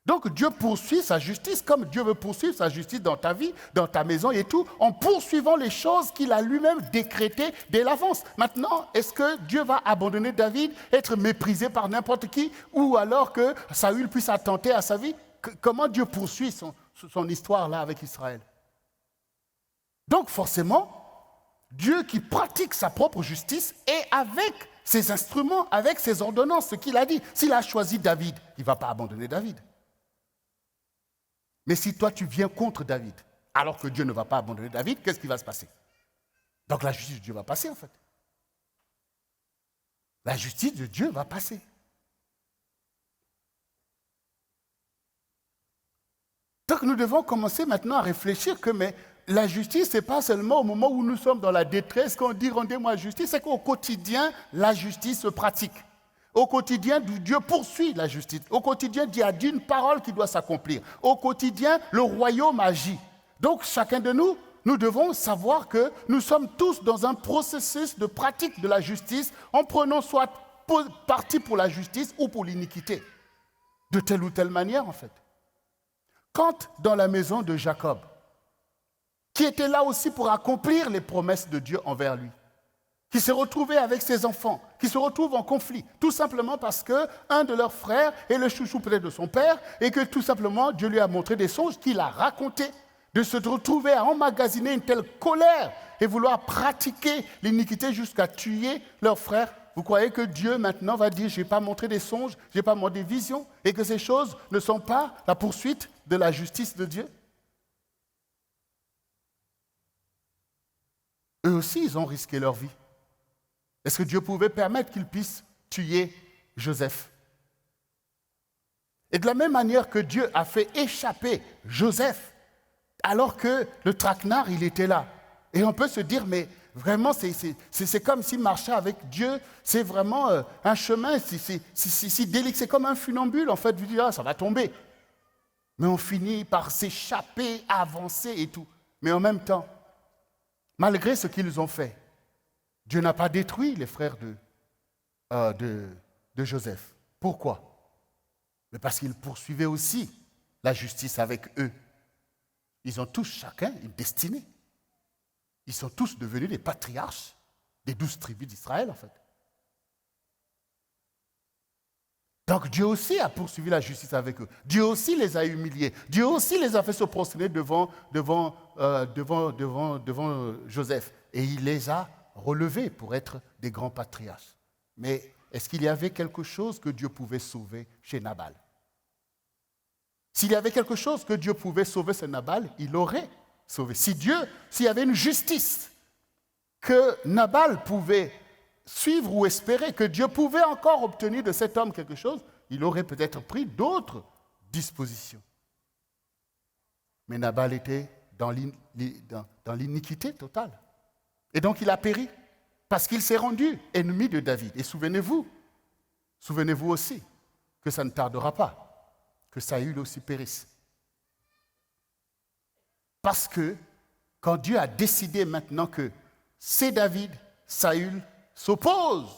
Donc Dieu poursuit sa justice comme Dieu veut poursuivre sa justice dans ta vie, dans ta maison et tout, en poursuivant les choses qu'il a lui-même décrétées dès l'avance. Maintenant, est-ce que Dieu va abandonner David, être méprisé par n'importe qui, ou alors que Saül puisse attenter à sa vie? Comment Dieu poursuit son histoire là avec Israël? Donc forcément, Dieu qui pratique sa propre justice et avec ses instruments, avec ses ordonnances, ce qu'il a dit. S'il a choisi David, il ne va pas abandonner David. Mais si toi, tu viens contre David, alors que Dieu ne va pas abandonner David, qu'est-ce qui va se passer? Donc la justice de Dieu va passer, en fait. La justice de Dieu va passer. Donc nous devons commencer maintenant à réfléchir que mais la justice, ce n'est pas seulement au moment où nous sommes dans la détresse qu'on dit rendez-moi justice, c'est qu'au quotidien, la justice se pratique. Au quotidien, Dieu poursuit la justice. Au quotidien, Dieu a dit une parole qui doit s'accomplir. Au quotidien, le royaume agit. Donc, chacun de nous, nous devons savoir que nous sommes tous dans un processus de pratique de la justice en prenant soit parti pour la justice ou pour l'iniquité. De telle ou telle manière, en fait. Quand dans la maison de Jacob, qui était là aussi pour accomplir les promesses de Dieu envers lui, qui s'est retrouvé avec ses enfants, qui se retrouvent en conflit, tout simplement parce qu'un de leurs frères est le chouchou peut-être de son père, et que tout simplement Dieu lui a montré des songes qu'il a racontés, de se retrouver à emmagasiner une telle colère et vouloir pratiquer l'iniquité jusqu'à tuer leur frère. Vous croyez que Dieu maintenant va dire, je n'ai pas montré des songes, je n'ai pas montré des visions, et que ces choses ne sont pas la poursuite de la justice de Dieu? Eux aussi, ils ont risqué leur vie. Est-ce que Dieu pouvait permettre qu'ils puissent tuer Joseph? Et de la même manière que Dieu a fait échapper Joseph, alors que le traquenard, il était là. Et on peut se dire, mais vraiment, c'est comme s'il marchait avec Dieu, c'est vraiment un chemin, si délicat, c'est comme un funambule, en fait, vous dites, ah, ça va tomber. Mais on finit par s'échapper, avancer et tout. Mais en même temps, malgré ce qu'ils ont fait, Dieu n'a pas détruit les frères de Joseph. Pourquoi? Mais parce qu'ils poursuivaient aussi la justice avec eux. Ils ont tous chacun une destinée. Ils sont tous devenus des patriarches des 12 tribus d'Israël, en fait. Donc Dieu aussi a poursuivi la justice avec eux. Dieu aussi les a humiliés. Dieu aussi les a fait se prosterner devant Joseph. Et il les a relevés pour être des grands patriarches. Mais est-ce qu'il y avait quelque chose que Dieu pouvait sauver chez Nabal? S'il y avait quelque chose que Dieu pouvait sauver chez Nabal, il aurait sauvé. S'il y avait une justice que Nabal pouvait suivre ou espérer, que Dieu pouvait encore obtenir de cet homme quelque chose, il aurait peut-être pris d'autres dispositions. Mais Nabal était dans l'iniquité totale. Et donc il a péri, parce qu'il s'est rendu ennemi de David. Et souvenez-vous aussi que ça ne tardera pas, que Saül aussi périsse. Parce que quand Dieu a décidé maintenant que c'est David, Saül s'oppose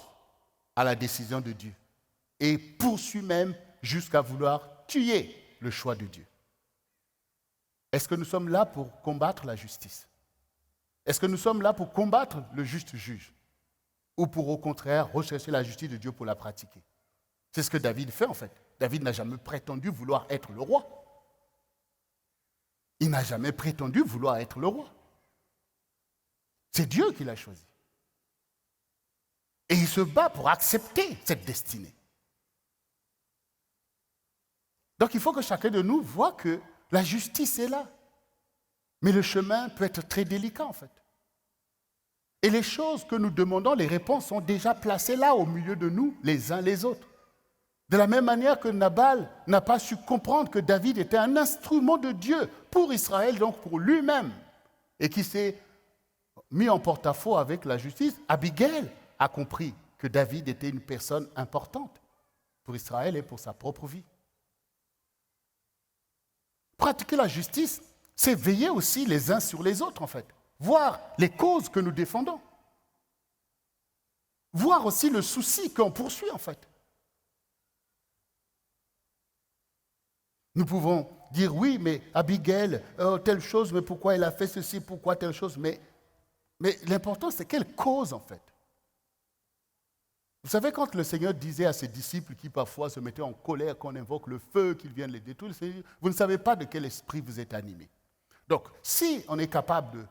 à la décision de Dieu et poursuit même jusqu'à vouloir tuer le choix de Dieu. Est-ce que nous sommes là pour combattre la justice? Est-ce que nous sommes là pour combattre le juste juge? Ou pour au contraire rechercher la justice de Dieu pour la pratiquer? C'est ce que David fait en fait. David n'a jamais prétendu vouloir être le roi. Il n'a jamais prétendu vouloir être le roi. C'est Dieu qui l'a choisi. Et il se bat pour accepter cette destinée. Donc il faut que chacun de nous voit que la justice est là. Mais le chemin peut être très délicat en fait. Et les choses que nous demandons, les réponses sont déjà placées là au milieu de nous, les uns les autres. De la même manière que Nabal n'a pas su comprendre que David était un instrument de Dieu pour Israël, donc pour lui-même, et qui s'est mis en porte-à-faux avec la justice, Abigail a compris que David était une personne importante pour Israël et pour sa propre vie. Pratiquer la justice, c'est veiller aussi les uns sur les autres, en fait. Voir les causes que nous défendons. Voir aussi le souci qu'on poursuit, en fait. Nous pouvons dire, oui, mais Abigail, telle chose, mais pourquoi elle a fait ceci, pourquoi telle chose, mais l'important, c'est quelle cause, en fait. Vous savez, quand le Seigneur disait à ses disciples qui parfois se mettaient en colère, qu'on invoque le feu, qu'il vienne les détruire, vous ne savez pas de quel esprit vous êtes animés. Donc, si on est capable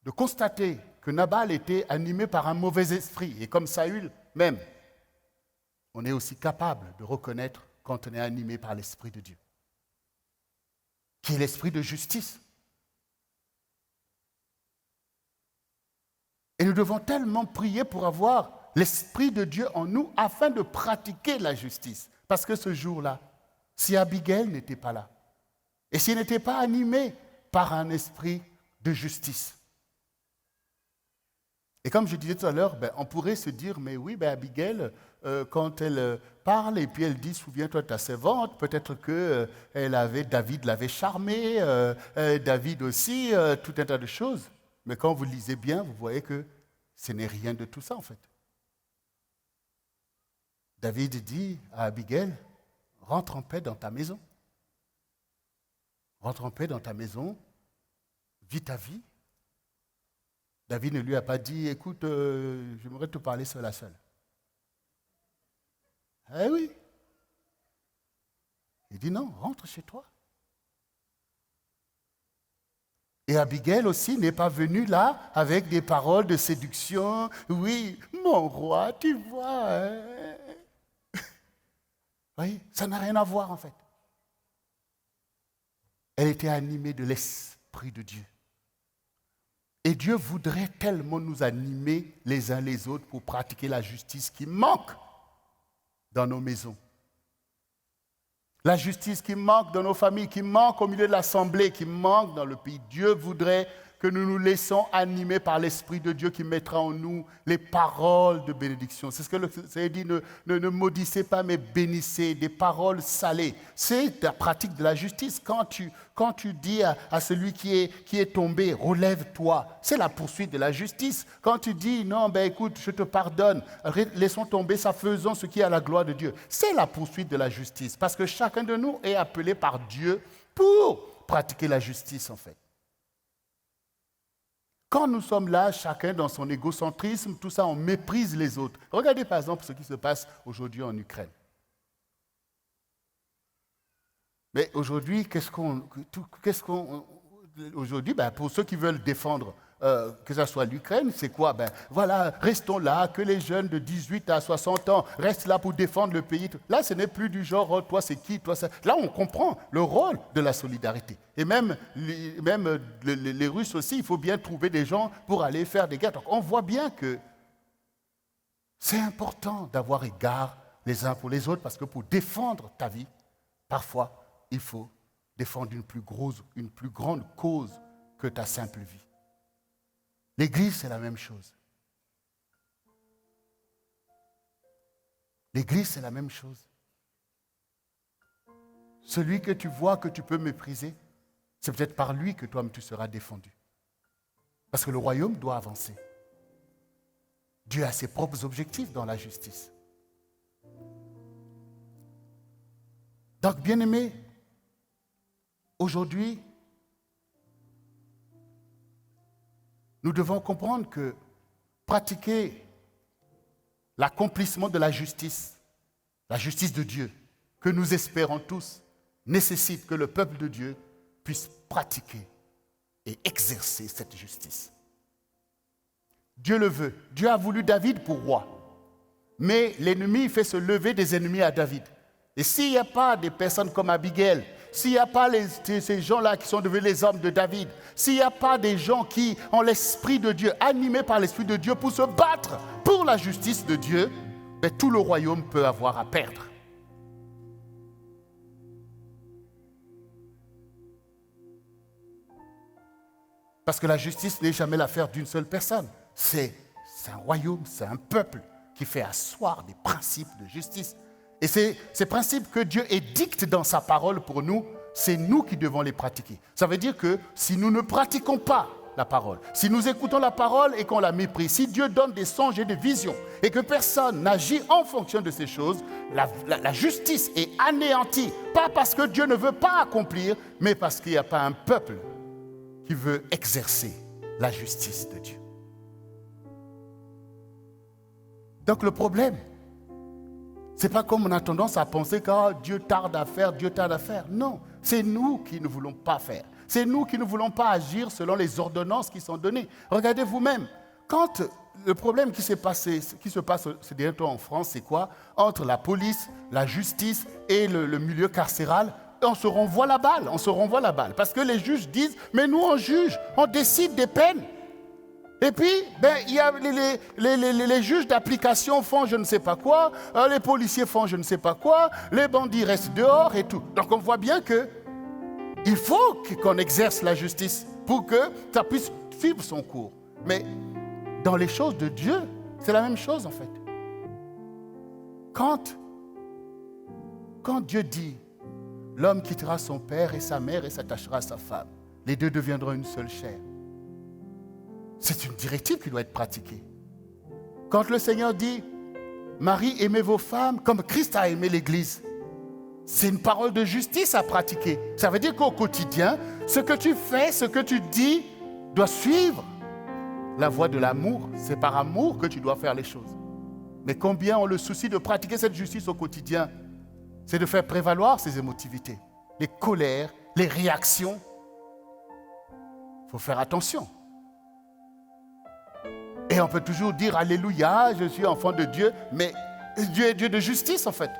de constater que Nabal était animé par un mauvais esprit, et comme Saül même, on est aussi capable de reconnaître quand on est animé par l'Esprit de Dieu, qui est l'esprit de justice. Et nous devons tellement prier pour avoir l'Esprit de Dieu en nous afin de pratiquer la justice. Parce que ce jour-là, si Abigail n'était pas là, et s'il n'était pas animé par un esprit de justice. Et comme je disais tout à l'heure, on pourrait se dire, mais oui, Abigail, quand elle parle et puis elle dit, souviens-toi de ta servante, peut-être que David l'avait charmée, David aussi, tout un tas de choses. Mais quand vous lisez bien, vous voyez que ce n'est rien de tout ça en fait. David dit à Abigail, rentre en paix dans ta maison. Rentre en paix dans ta maison, vis ta vie. David ne lui a pas dit, écoute, j'aimerais te parler seul à seul. Eh oui. Il dit non, rentre chez toi. Et Abigail aussi n'est pas venue là avec des paroles de séduction. Oui, mon roi, tu vois. Hein? Oui, ça n'a rien à voir en fait. Elle était animée de l'Esprit de Dieu. Et Dieu voudrait tellement nous animer les uns les autres pour pratiquer la justice qui manque dans nos maisons. La justice qui manque dans nos familles, qui manque au milieu de l'assemblée, qui manque dans le pays. Dieu voudrait que nous nous laissons animer par l'Esprit de Dieu qui mettra en nous les paroles de bénédiction. C'est ce que le Seigneur dit, ne maudissez pas, mais bénissez, des paroles salées. C'est la pratique de la justice. Quand tu dis à celui qui est tombé, relève-toi, c'est la poursuite de la justice. Quand tu dis, non, écoute, je te pardonne, laissons tomber ça, faisons ce qui est à la gloire de Dieu. C'est la poursuite de la justice, parce que chacun de nous est appelé par Dieu pour pratiquer la justice, en fait. Quand nous sommes là, chacun dans son égocentrisme, tout ça, on méprise les autres. Regardez par exemple ce qui se passe aujourd'hui en Ukraine. Mais aujourd'hui, aujourd'hui, pour ceux qui veulent défendre, que ce soit l'Ukraine, c'est quoi? Voilà, restons là, que les jeunes de 18 à 60 ans restent là pour défendre le pays. Là, ce n'est plus du genre, oh, toi c'est qui, toi ça. Là, on comprend le rôle de la solidarité. Et même les Russes aussi, il faut bien trouver des gens pour aller faire des guerres. Donc, on voit bien que c'est important d'avoir égard les uns pour les autres, parce que pour défendre ta vie, parfois, il faut défendre une plus grande cause que ta simple vie. L'Église, c'est la même chose. L'Église, c'est la même chose. Celui que tu vois, que tu peux mépriser, c'est peut-être par lui que toi-même tu seras défendu. Parce que le royaume doit avancer. Dieu a ses propres objectifs dans la justice. Donc, bien-aimés, aujourd'hui, nous devons comprendre que pratiquer l'accomplissement de la justice de Dieu, que nous espérons tous, nécessite que le peuple de Dieu puisse pratiquer et exercer cette justice. Dieu le veut. Dieu a voulu David pour roi. Mais l'ennemi fait se lever des ennemis à David. Et s'il n'y a pas des personnes comme Abigail, s'il n'y a pas ces gens-là qui sont devenus les hommes de David, s'il n'y a pas des gens qui ont l'Esprit de Dieu, animés par l'Esprit de Dieu pour se battre pour la justice de Dieu, ben, tout le royaume peut avoir à perdre. Parce que la justice n'est jamais l'affaire d'une seule personne. C'est un royaume, c'est un peuple qui fait asseoir des principes de justice. Et ces principes que Dieu édicte dans sa parole pour nous, c'est nous qui devons les pratiquer. Ça veut dire que si nous ne pratiquons pas la parole, si nous écoutons la parole et qu'on la méprise, si Dieu donne des songes et des visions et que personne n'agit en fonction de ces choses, la justice est anéantie. Pas parce que Dieu ne veut pas accomplir, mais parce qu'il n'y a pas un peuple qui veut exercer la justice de Dieu. Donc le problème, ce n'est pas comme on a tendance à penser que Dieu tarde à faire, Dieu tarde à faire. Non, c'est nous qui ne voulons pas faire. C'est nous qui ne voulons pas agir selon les ordonnances qui sont données. Regardez vous-même, quand le problème qui se passe ces derniers temps en France, c'est quoi? Entre la police, la justice et le milieu carcéral, on se renvoie la balle. Parce que les juges disent, mais nous on juge, on décide des peines. Et puis, il y a les juges d'application font je ne sais pas quoi, les policiers font je ne sais pas quoi, les bandits restent dehors et tout. Donc on voit bien qu'il faut qu'on exerce la justice pour que ça puisse suivre son cours. Mais dans les choses de Dieu, c'est la même chose en fait. Quand Dieu dit, l'homme quittera son père et sa mère et s'attachera à sa femme, les deux deviendront une seule chair. C'est une directive qui doit être pratiquée. Quand le Seigneur dit « Marie, aimez vos femmes comme Christ a aimé l'Église », c'est une parole de justice à pratiquer. Ça veut dire qu'au quotidien, ce que tu fais, ce que tu dis, doit suivre la voie de l'amour. C'est par amour que tu dois faire les choses. Mais combien ont le souci de pratiquer cette justice au quotidien? C'est de faire prévaloir ses émotivités, les colères, les réactions. Il faut faire attention. Et on peut toujours dire « Alléluia, je suis enfant de Dieu », mais Dieu est Dieu de justice en fait.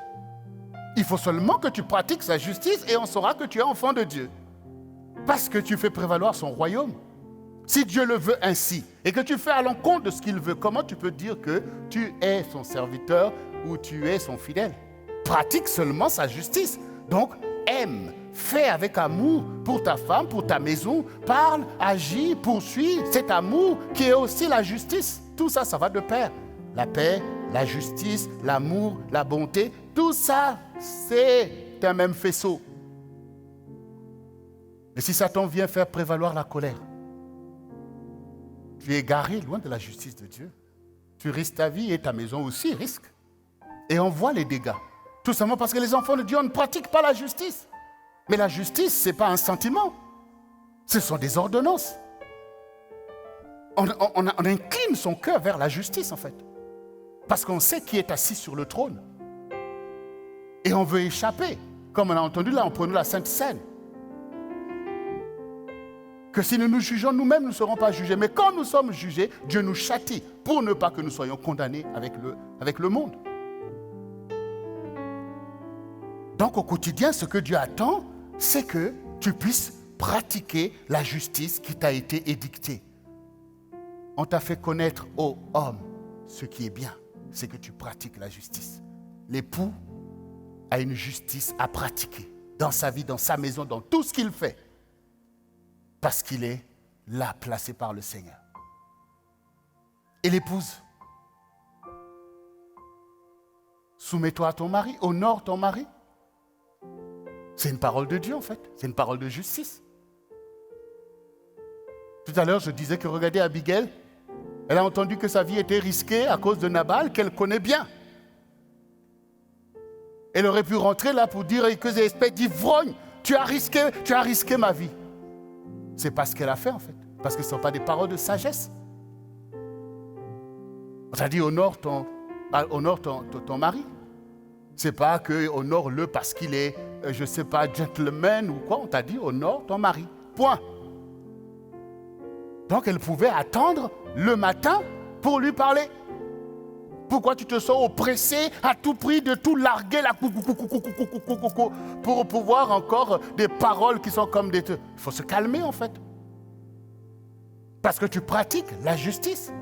Il faut seulement que tu pratiques sa justice et on saura que tu es enfant de Dieu. Parce que tu fais prévaloir son royaume. Si Dieu le veut ainsi et que tu fais à l'encontre de ce qu'il veut, comment tu peux dire que tu es son serviteur ou tu es son fidèle? Pratique seulement sa justice. Donc, aime, fais avec amour pour ta femme, pour ta maison, parle, agis, poursuis cet amour qui est aussi la justice. Tout ça, ça va de pair. La paix, la justice, l'amour, la bonté, tout ça, c'est un même faisceau. Et si Satan vient faire prévaloir la colère, tu es égaré loin de la justice de Dieu. Tu risques ta vie et ta maison aussi risque. Et on voit les dégâts. Tout simplement parce que les enfants de Dieu ne pratiquent pas la justice. Mais la justice, ce n'est pas un sentiment. Ce sont des ordonnances. On incline son cœur vers la justice, en fait. Parce qu'on sait qui est assis sur le trône. Et on veut échapper. Comme on a entendu là, en prenant la Sainte Seine. Que si nous nous jugeons nous-mêmes, nous ne serons pas jugés. Mais quand nous sommes jugés, Dieu nous châtie pour ne pas que nous soyons condamnés avec le monde. Donc au quotidien, ce que Dieu attend, c'est que tu puisses pratiquer la justice qui t'a été édictée. On t'a fait connaître, ô homme, ce qui est bien, c'est que tu pratiques la justice. L'époux a une justice à pratiquer dans sa vie, dans sa maison, dans tout ce qu'il fait. Parce qu'il est là, placé par le Seigneur. Et l'épouse, soumets-toi à ton mari, honore ton mari. C'est une parole de Dieu en fait, c'est une parole de justice. Tout à l'heure, je disais que regardez Abigail, elle a entendu que sa vie était risquée à cause de Nabal qu'elle connaît bien. Elle aurait pu rentrer là pour dire que des espèces d'ivrognes, tu as risqué ma vie. C'est pas ce qu'elle a fait en fait, parce que ce ne sont pas des paroles de sagesse. On t'a dit honore ton mari. C'est pas que honore-le parce qu'il est, je ne sais pas, gentleman ou quoi. On t'a dit honore ton mari. Point. Donc elle pouvait attendre le matin pour lui parler. Pourquoi tu te sens oppressé à tout prix de tout larguer là, pour pouvoir encore des paroles qui sont comme des... Il faut se calmer en fait. Parce que tu pratiques la justice.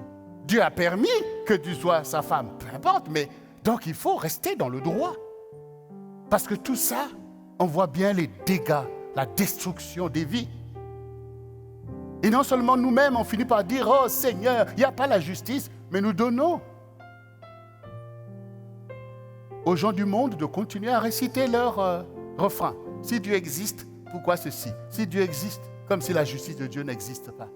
Dieu a permis que tu sois sa femme, peu importe, mais donc il faut rester dans le droit. Parce que tout ça, on voit bien les dégâts, la destruction des vies. Et non seulement nous-mêmes, on finit par dire, oh Seigneur, il n'y a pas la justice, mais nous donnons aux gens du monde de continuer à réciter leur refrain. Si Dieu existe, pourquoi ceci? Si Dieu existe, comme si la justice de Dieu n'existe pas.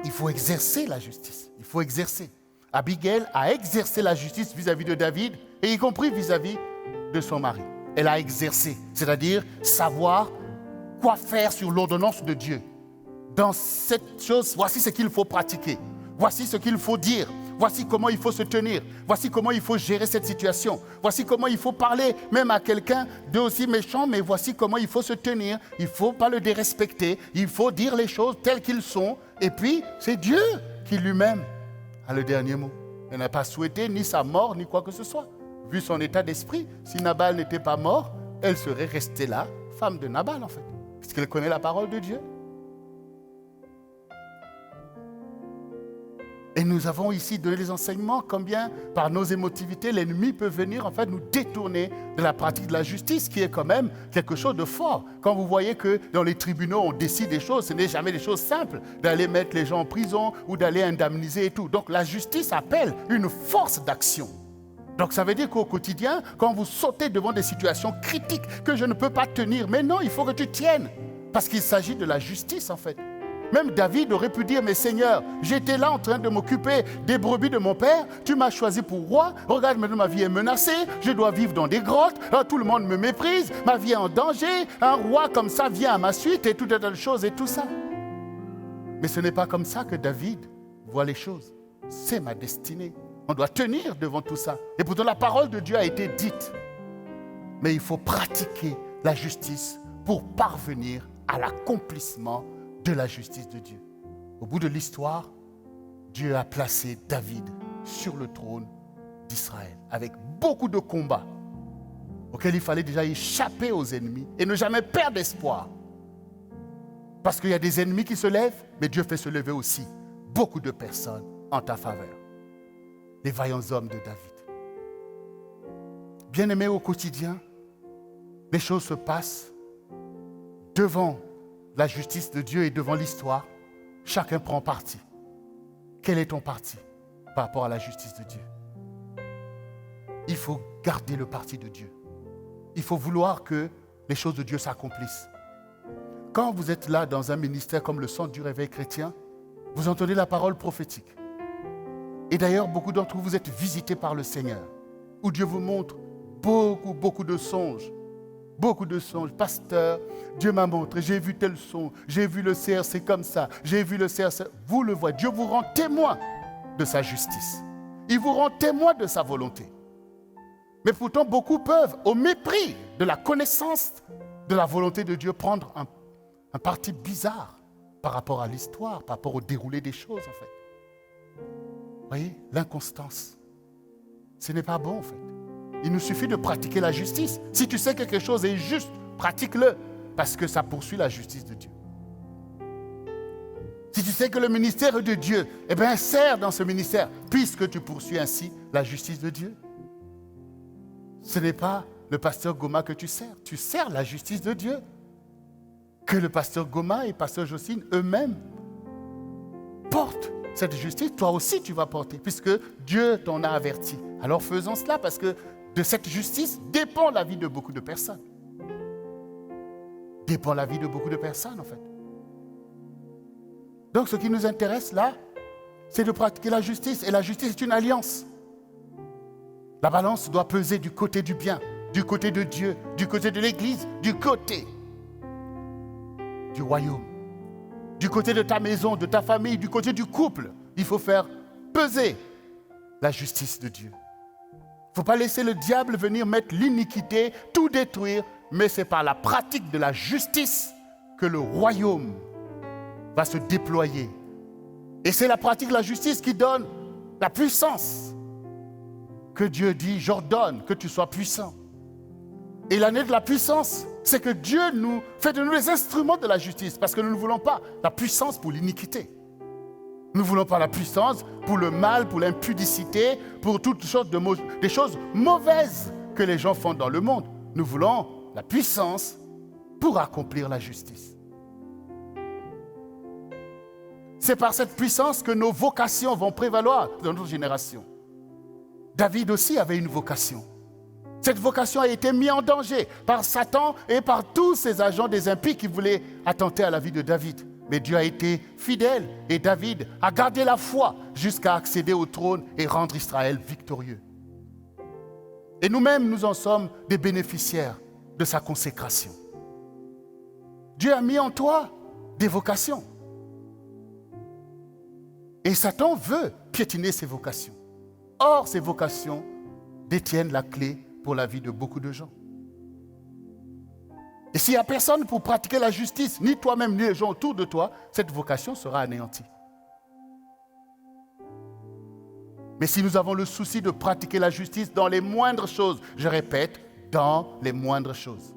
Il faut exercer la justice. Il faut exercer. Abigail a exercé la justice vis-à-vis de David, et y compris vis-à-vis de son mari. Elle a exercé, c'est-à-dire savoir quoi faire sur l'ordonnance de Dieu. Dans cette chose, voici ce qu'il faut pratiquer. Voici ce qu'il faut dire. Voici comment il faut se tenir. Voici comment il faut gérer cette situation. Voici comment il faut parler même à quelqu'un d'aussi méchant, mais voici comment il faut se tenir. Il ne faut pas le dérespecter. Il faut dire les choses telles qu'elles sont. Et puis, c'est Dieu qui lui-même a le dernier mot. Elle n'a pas souhaité ni sa mort, ni quoi que ce soit. Vu son état d'esprit, si Nabal n'était pas mort, elle serait restée là, femme de Nabal en fait. Puisqu'elle connaît la parole de Dieu. Et nous avons ici donné des enseignements combien, par nos émotivités, l'ennemi peut venir en fait nous détourner de la pratique de la justice, qui est quand même quelque chose de fort. Quand vous voyez que dans les tribunaux, on décide des choses, ce n'est jamais des choses simples, d'aller mettre les gens en prison ou d'aller indemniser et tout. Donc la justice appelle une force d'action. Donc ça veut dire qu'au quotidien, quand vous sautez devant des situations critiques que je ne peux pas tenir, mais non, il faut que tu tiennes, parce qu'il s'agit de la justice en fait. Même David aurait pu dire, mais Seigneur, j'étais là en train de m'occuper des brebis de mon père, tu m'as choisi pour roi, regarde maintenant ma vie est menacée, je dois vivre dans des grottes, tout le monde me méprise, ma vie est en danger, un roi comme ça vient à ma suite et tout un tas de choses et tout ça. Mais ce n'est pas comme ça que David voit les choses. C'est ma destinée. On doit tenir devant tout ça. Et pourtant la parole de Dieu a été dite. Mais il faut pratiquer la justice pour parvenir à l'accomplissement de la justice de Dieu. Au bout de l'histoire, Dieu a placé David sur le trône d'Israël, avec beaucoup de combats auxquels il fallait déjà échapper aux ennemis et ne jamais perdre espoir. Parce qu'il y a des ennemis qui se lèvent, mais Dieu fait se lever aussi beaucoup de personnes en ta faveur. Les vaillants hommes de David. Bien-aimés, au quotidien, les choses se passent devant la justice de Dieu et devant l'histoire. Chacun prend parti. Quel est ton parti par rapport à la justice de Dieu? Il faut garder le parti de Dieu. Il faut vouloir que les choses de Dieu s'accomplissent. Quand vous êtes là dans un ministère comme le Centre du Réveil Chrétien, vous entendez la parole prophétique. Et d'ailleurs, beaucoup d'entre vous êtes visités par le Seigneur, où Dieu vous montre beaucoup de songes. Beaucoup de songes. Pasteur, Dieu m'a montré, j'ai vu tel son, j'ai vu le CRC comme ça, j'ai vu le CRC. Vous le voyez, Dieu vous rend témoin de sa justice. Il vous rend témoin de sa volonté. Mais pourtant, beaucoup peuvent, au mépris de la connaissance de la volonté de Dieu, prendre un parti bizarre par rapport à l'histoire, par rapport au déroulé des choses, en fait. Vous voyez, l'inconstance. Ce n'est pas bon, en fait. Il nous suffit de pratiquer la justice. Si tu sais que quelque chose est juste, pratique-le, parce que ça poursuit la justice de Dieu. Si tu sais que le ministère est de Dieu, eh bien, sers dans ce ministère, puisque tu poursuis ainsi la justice de Dieu. Ce n'est pas le pasteur Goma que tu sers la justice de Dieu. Que le pasteur Goma et le pasteur Jocelyne eux-mêmes portent cette justice, toi aussi tu vas porter, puisque Dieu t'en a averti. Alors faisons cela, parce que de cette justice dépend la vie de beaucoup de personnes. Dépend la vie de beaucoup de personnes, en fait. Donc, ce qui nous intéresse là, c'est de pratiquer la justice. Et la justice est une alliance. La balance doit peser du côté du bien, du côté de Dieu, du côté de l'Église, du côté du royaume, du côté de ta maison, de ta famille, du côté du couple. Il faut faire peser la justice de Dieu. Il ne faut pas laisser le diable venir mettre l'iniquité, tout détruire, mais c'est par la pratique de la justice que le royaume va se déployer. Et c'est la pratique de la justice qui donne la puissance que Dieu dit, j'ordonne que tu sois puissant. Et l'année de la puissance, c'est que Dieu nous fait de nous les instruments de la justice, parce que nous ne voulons pas la puissance pour l'iniquité. Nous ne voulons pas la puissance pour le mal, pour l'impudicité, pour toutes sortes des choses mauvaises que les gens font dans le monde. Nous voulons la puissance pour accomplir la justice. C'est par cette puissance que nos vocations vont prévaloir dans notre génération. David aussi avait une vocation. Cette vocation a été mise en danger par Satan et par tous ces agents des impies qui voulaient attenter à la vie de David. Mais Dieu a été fidèle et David a gardé la foi jusqu'à accéder au trône et rendre Israël victorieux. Et nous-mêmes, nous en sommes des bénéficiaires de sa consécration. Dieu a mis en toi des vocations. Et Satan veut piétiner ces vocations. Or, ces vocations détiennent la clé pour la vie de beaucoup de gens. Et s'il n'y a personne pour pratiquer la justice, ni toi-même, ni les gens autour de toi, cette vocation sera anéantie. Mais si nous avons le souci de pratiquer la justice dans les moindres choses, je répète, dans les moindres choses.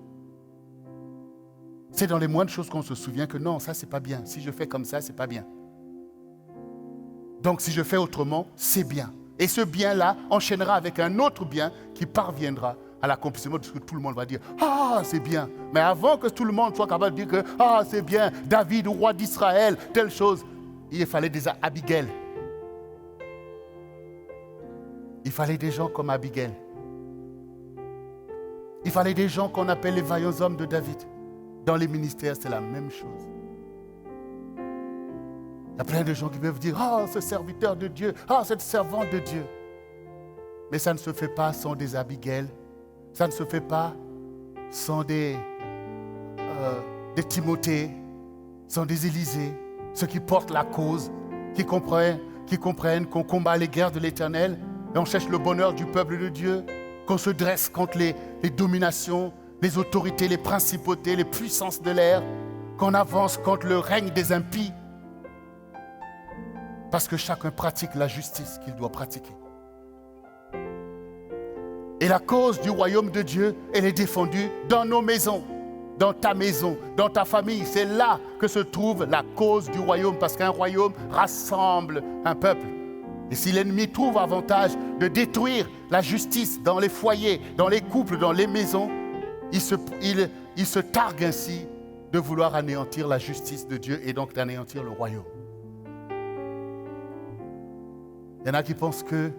C'est dans les moindres choses qu'on se souvient que non, ça c'est pas bien. Si je fais comme ça, c'est pas bien. Donc si je fais autrement, c'est bien. Et ce bien-là enchaînera avec un autre bien qui parviendra à l'accomplissement de ce que tout le monde va dire. Ah, c'est bien. Mais avant que tout le monde soit capable de dire que ah, c'est bien, David, roi d'Israël, telle chose, il fallait des Abigail. Il fallait des gens comme Abigail. Il fallait des gens qu'on appelle les vaillants hommes de David. Dans les ministères, c'est la même chose. Il y a plein de gens qui peuvent dire « Ah, ce serviteur de Dieu, ah, cette servante de Dieu ». Mais ça ne se fait pas sans des Abigail. Ça ne se fait pas sans des Timothée, sans des Élisée, ceux qui portent la cause, qui comprennent qu'on combat les guerres de l'Éternel et on cherche le bonheur du peuple de Dieu, qu'on se dresse contre les dominations, les autorités, les principautés, les puissances de l'air, qu'on avance contre le règne des impies. Parce que chacun pratique la justice qu'il doit pratiquer. Et la cause du royaume de Dieu, elle est défendue dans nos maisons, dans ta maison, dans ta famille. C'est là que se trouve la cause du royaume, parce qu'un royaume rassemble un peuple. Et si l'ennemi trouve avantage de détruire la justice dans les foyers, dans les couples, dans les maisons, il se targue ainsi de vouloir anéantir la justice de Dieu et donc d'anéantir le royaume. Il y en a qui pensent que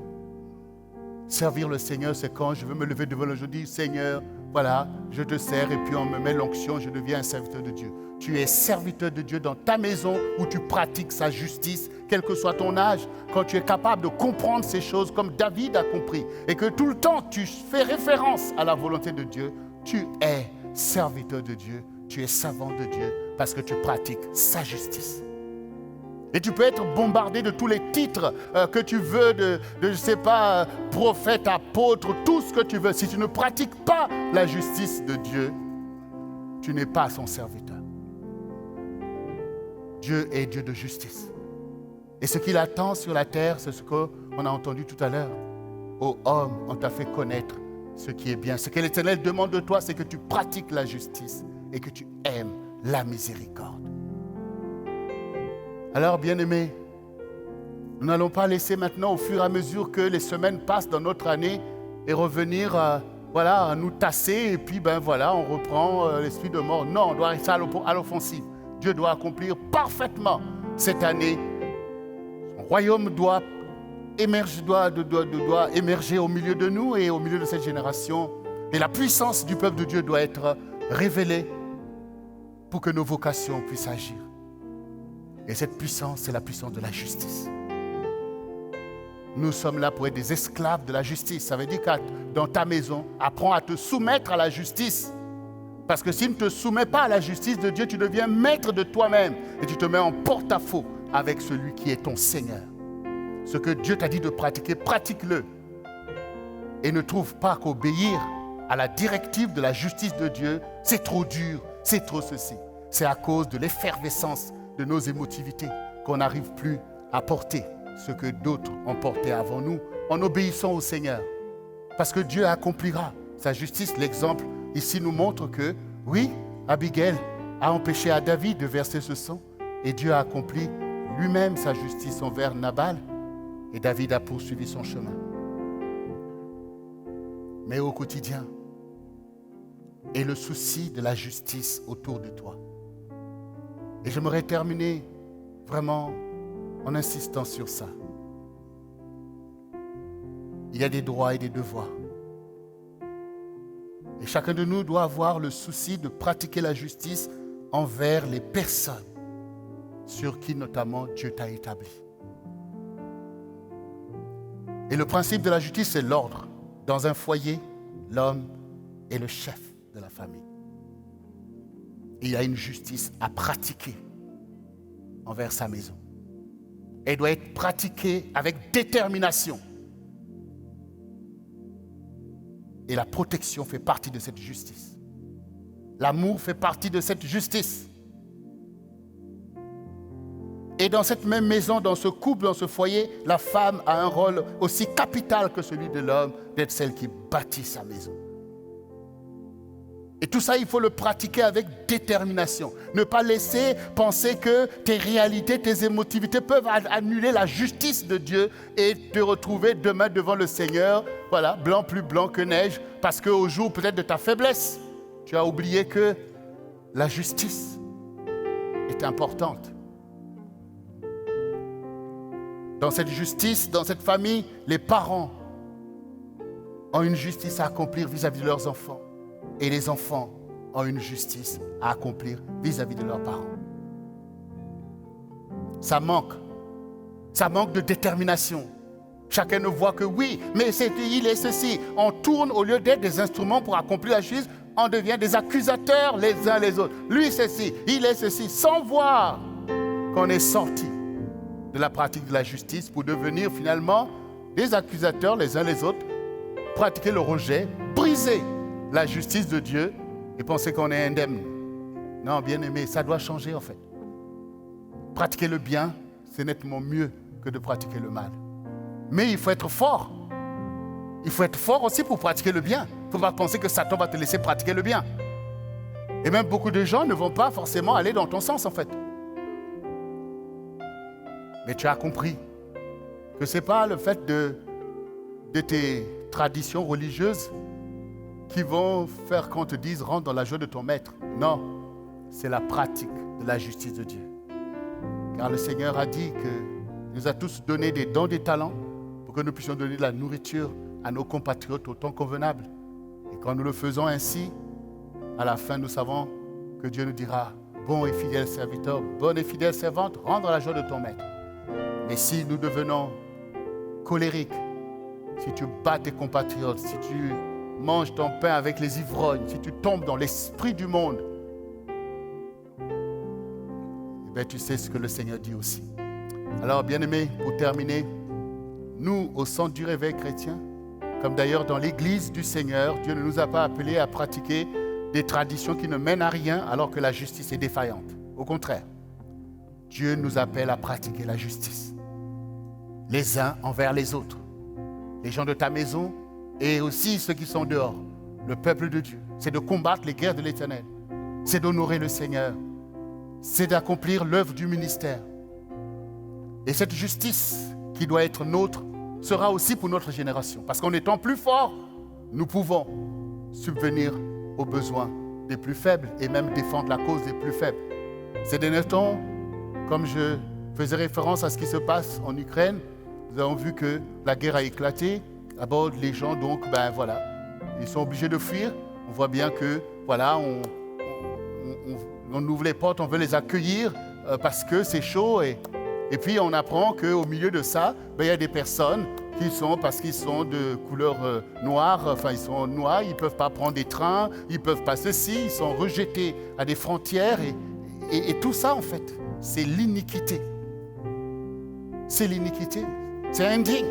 servir le Seigneur, c'est quand je veux me lever devant le Dieu, je dis Seigneur, voilà, je te sers et puis on me met l'onction, je deviens un serviteur de Dieu. Tu es serviteur de Dieu dans ta maison où tu pratiques sa justice, quel que soit ton âge, quand tu es capable de comprendre ces choses comme David a compris et que tout le temps tu fais référence à la volonté de Dieu, tu es serviteur de Dieu, tu es servant de Dieu parce que tu pratiques sa justice. Et tu peux être bombardé de tous les titres que tu veux, je ne sais pas, prophète, apôtre, tout ce que tu veux. Si tu ne pratiques pas la justice de Dieu, tu n'es pas son serviteur. Dieu est Dieu de justice. Et ce qu'il attend sur la terre, c'est ce qu'on a entendu tout à l'heure. Ô homme, on t'a fait connaître ce qui est bien. Ce que l'Éternel demande de toi, c'est que tu pratiques la justice et que tu aimes la miséricorde. Alors, bien-aimés, nous n'allons pas laisser maintenant, au fur et à mesure que les semaines passent dans notre année, et revenir à nous tasser, et puis on reprend l'esprit de mort. Non, on doit rester à l'offensive. Dieu doit accomplir parfaitement cette année. Son royaume doit émerger au milieu de nous et au milieu de cette génération. Et la puissance du peuple de Dieu doit être révélée pour que nos vocations puissent agir. Et cette puissance, c'est la puissance de la justice. nous sommes là pour être des esclaves de la justice. Ça veut dire que dans ta maison, apprends à te soumettre à la justice. Parce que s'il ne te soumet pas à la justice de Dieu, tu deviens maître de toi-même et tu te mets en porte-à-faux avec celui qui est ton Seigneur. Ce que Dieu t'a dit de pratiquer, pratique-le. Et ne trouve pas qu'obéir à la directive de la justice de Dieu, c'est trop dur, c'est trop ceci. C'est à cause de l'effervescence de nos émotivités qu'on n'arrive plus à porter ce que d'autres ont porté avant nous en obéissant au Seigneur. Parce que Dieu accomplira sa justice. L'exemple ici nous montre que, oui, Abigail a empêché à David de verser ce sang et Dieu a accompli lui-même sa justice envers Nabal et David a poursuivi son chemin. Mais au quotidien, et le souci de la justice autour de toi. Et j'aimerais terminer vraiment en insistant sur ça. Il y a des droits et des devoirs. Et chacun de nous doit avoir le souci de pratiquer la justice envers les personnes sur qui notamment Dieu t'a établi. Et le principe de la justice, c'est l'ordre. Dans un foyer, l'homme est le chef de la famille. Il y a une justice à pratiquer envers sa maison. Elle doit être pratiquée avec détermination. Et la protection fait partie de cette justice. L'amour fait partie de cette justice. Et dans cette même maison, dans ce couple, dans ce foyer, la femme a un rôle aussi capital que celui de l'homme, d'être celle qui bâtit sa maison. Et tout ça, il faut le pratiquer avec détermination. Ne pas laisser penser que tes réalités, tes émotivités peuvent annuler la justice de Dieu et te retrouver demain devant le Seigneur, voilà, blanc plus blanc que neige, parce qu'au jour peut-être de ta faiblesse, tu as oublié que la justice est importante. Dans cette justice, dans cette famille, les parents ont une justice à accomplir vis-à-vis de leurs enfants. Et les enfants ont une justice à accomplir vis-à-vis de leurs parents. Ça manque de détermination. Chacun ne voit que oui, mais il est ceci. On tourne, au lieu d'être des instruments pour accomplir la justice, on devient des accusateurs les uns les autres. Lui ceci, il est ceci, sans voir qu'on est sorti de la pratique de la justice pour devenir finalement des accusateurs les uns les autres, pratiquer le rejet, briser la justice de Dieu et penser qu'on est indemne. Non, bien aimé, ça doit changer en fait. Pratiquer le bien, c'est nettement mieux que de pratiquer le mal. Mais il faut être fort. Il faut être fort aussi pour pratiquer le bien. Il ne faut pas penser que Satan va te laisser pratiquer le bien. Et même beaucoup de gens ne vont pas forcément aller dans ton sens en fait. Mais tu as compris que ce n'est pas le fait de tes traditions religieuses qui vont faire qu'on te dise « rentre dans la joie de ton maître ». Non, c'est la pratique de la justice de Dieu. Car le Seigneur a dit qu'il nous a tous donné des dons, des talents pour que nous puissions donner de la nourriture à nos compatriotes au temps convenable. Et quand nous le faisons ainsi, à la fin, nous savons que Dieu nous dira « bon et fidèle serviteur, bonne et fidèle servante, rentre dans la joie de ton maître ». Mais si nous devenons colériques, si tu bats tes compatriotes, si tu manges ton pain avec les ivrognes, si tu tombes dans l'esprit du monde, eh bien, tu sais ce que le Seigneur dit aussi. Alors, bien-aimés, pour terminer, nous, au centre du réveil chrétien, comme d'ailleurs dans l'église du Seigneur, Dieu ne nous a pas appelés à pratiquer des traditions qui ne mènent à rien alors que la justice est défaillante. Au contraire, Dieu nous appelle à pratiquer la justice, les uns envers les autres, les gens de ta maison, et aussi ceux qui sont dehors, le peuple de Dieu. C'est de combattre les guerres de l'Éternel. C'est d'honorer le Seigneur. C'est d'accomplir l'œuvre du ministère. Et cette justice qui doit être nôtre sera aussi pour notre génération. Parce qu'en étant plus forts, nous pouvons subvenir aux besoins des plus faibles et même défendre la cause des plus faibles. Ces derniers temps, comme je faisais référence à ce qui se passe en Ukraine, nous avons vu que la guerre a éclaté. D'abord, les gens, donc, ils sont obligés de fuir. On voit bien que, on ouvre les portes, on veut les accueillir parce que c'est chaud. Et puis, on apprend qu'au milieu de ça, il y a des personnes parce qu'ils sont de couleur noire, enfin ils sont noirs, ils ne peuvent pas prendre des trains, ils ne peuvent pas ceci, ils sont rejetés à des frontières et tout ça en fait, c'est l'iniquité. C'est l'iniquité, c'est indigne.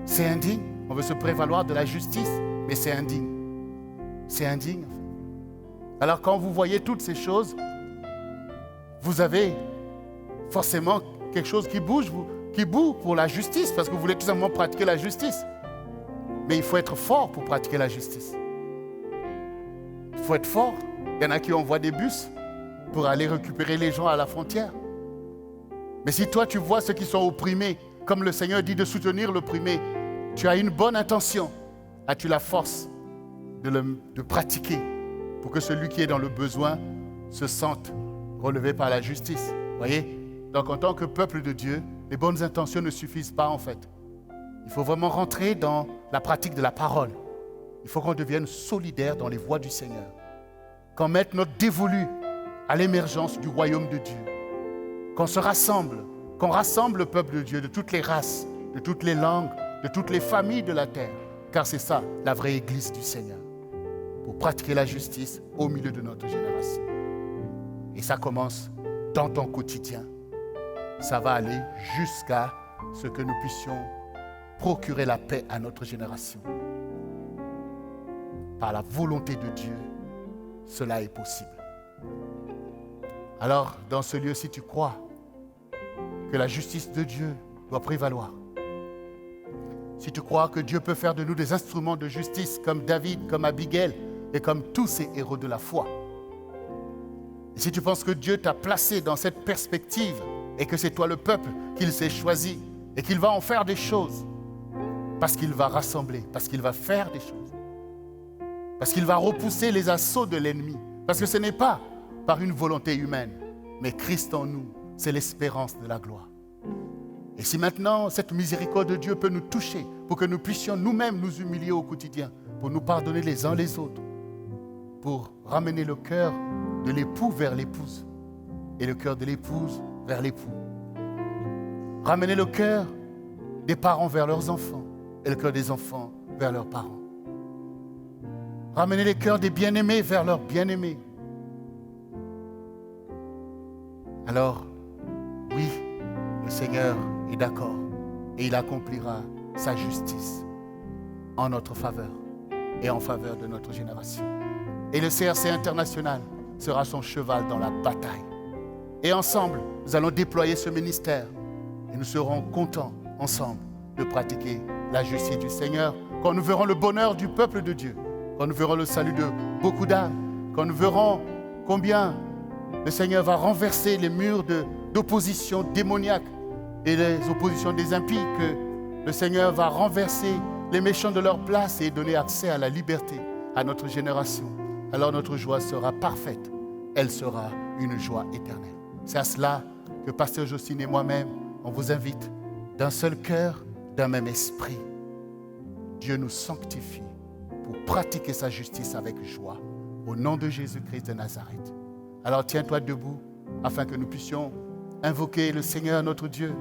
C'est indigne, on veut se prévaloir de la justice, mais c'est indigne. C'est indigne. Alors quand vous voyez toutes ces choses, vous avez forcément quelque chose qui bouge, qui boue pour la justice, parce que vous voulez tout simplement pratiquer la justice. Mais il faut être fort pour pratiquer la justice. Il faut être fort. Il y en a qui envoient des bus pour aller récupérer les gens à la frontière. Mais si toi tu vois ceux qui sont opprimés, comme le Seigneur dit de soutenir l'opprimé, tu as une bonne intention, as-tu la force de pratiquer pour que celui qui est dans le besoin se sente relevé par la justice. Voyez? Donc en tant que peuple de Dieu, les bonnes intentions ne suffisent pas en fait. Il faut vraiment rentrer dans la pratique de la parole. Il faut qu'on devienne solidaire dans les voies du Seigneur. Qu'on mette notre dévolu à l'émergence du royaume de Dieu. Qu'on se rassemble, qu'on rassemble le peuple de Dieu de toutes les races, de toutes les langues, de toutes les familles de la terre. Car c'est ça, la vraie Église du Seigneur. Pour pratiquer la justice au milieu de notre génération. Et ça commence dans ton quotidien. Ça va aller jusqu'à ce que nous puissions procurer la paix à notre génération. Par la volonté de Dieu, cela est possible. Alors, dans ce lieu, si tu crois que la justice de Dieu doit prévaloir, si tu crois que Dieu peut faire de nous des instruments de justice comme David, comme Abigail et comme tous ces héros de la foi, et si tu penses que Dieu t'a placé dans cette perspective et que c'est toi le peuple qu'il s'est choisi et qu'il va en faire des choses, parce qu'il va rassembler, parce qu'il va faire des choses, parce qu'il va repousser les assauts de l'ennemi, parce que ce n'est pas par une volonté humaine, mais Christ en nous, c'est l'espérance de la gloire. Et si maintenant cette miséricorde de Dieu peut nous toucher pour que nous puissions nous-mêmes nous humilier au quotidien, pour nous pardonner les uns les autres, pour ramener le cœur de l'époux vers l'épouse et le cœur de l'épouse vers l'époux. Ramener le cœur des parents vers leurs enfants et le cœur des enfants vers leurs parents. Ramener les cœurs des bien-aimés vers leurs bien-aimés. Alors, oui, le Seigneur est d'accord et il accomplira sa justice en notre faveur et en faveur de notre génération. Et le CRC international sera son cheval dans la bataille. Et ensemble, nous allons déployer ce ministère et nous serons contents ensemble de pratiquer la justice du Seigneur quand nous verrons le bonheur du peuple de Dieu, quand nous verrons le salut de beaucoup d'âmes, quand nous verrons combien le Seigneur va renverser les murs d'opposition démoniaque et les oppositions des impies, que le Seigneur va renverser les méchants de leur place et donner accès à la liberté à notre génération. Alors notre joie sera parfaite. Elle sera une joie éternelle. C'est à cela que Pasteur Jocelyne et moi-même, on vous invite d'un seul cœur, d'un même esprit. Dieu nous sanctifie pour pratiquer sa justice avec joie. Au nom de Jésus-Christ de Nazareth. Alors tiens-toi debout afin que nous puissions invoquer le Seigneur notre Dieu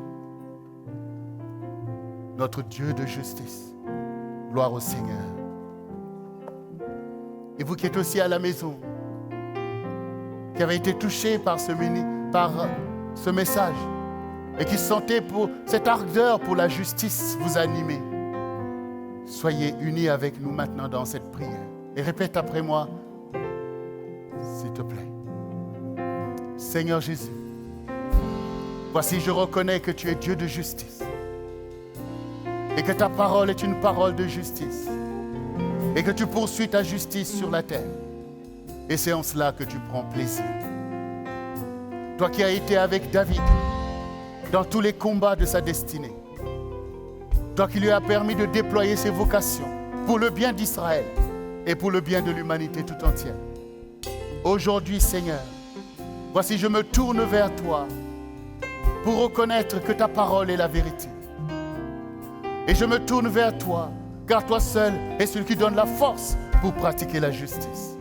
de justice. Gloire au Seigneur. Et vous qui êtes aussi à la maison, qui avez été touchés par ce message et qui sentez pour cette ardeur pour la justice vous animer, soyez unis avec nous maintenant dans cette prière. Et répète après moi, s'il te plaît. Seigneur Jésus, voici je reconnais que tu es Dieu de justice et que ta parole est une parole de justice et que tu poursuis ta justice sur la terre. Et c'est en cela que tu prends plaisir. Toi qui as été avec David dans tous les combats de sa destinée, toi qui lui as permis de déployer ses vocations pour le bien d'Israël et pour le bien de l'humanité tout entière. Aujourd'hui, Seigneur, voici je me tourne vers toi pour reconnaître que ta parole est la vérité. Et je me tourne vers toi, car toi seul es celui qui donne la force pour pratiquer la justice.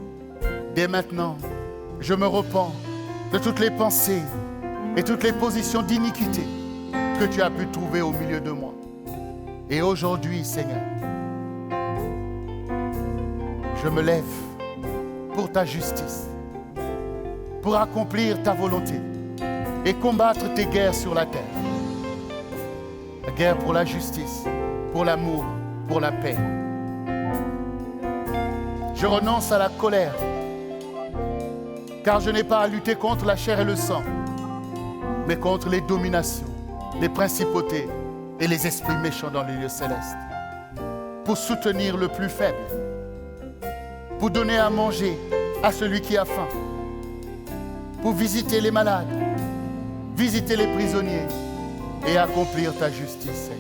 Dès maintenant, je me repens de toutes les pensées et toutes les positions d'iniquité que tu as pu trouver au milieu de moi. Et aujourd'hui, Seigneur, je me lève pour ta justice, pour accomplir ta volonté et combattre tes guerres sur la terre. La guerre pour la justice, pour l'amour, pour la paix. Je renonce à la colère, car je n'ai pas à lutter contre la chair et le sang, mais contre les dominations, les principautés et les esprits méchants dans les lieux célestes, pour soutenir le plus faible, pour donner à manger à celui qui a faim, pour visiter les malades, visiter les prisonniers et accomplir ta justice, Seigneur.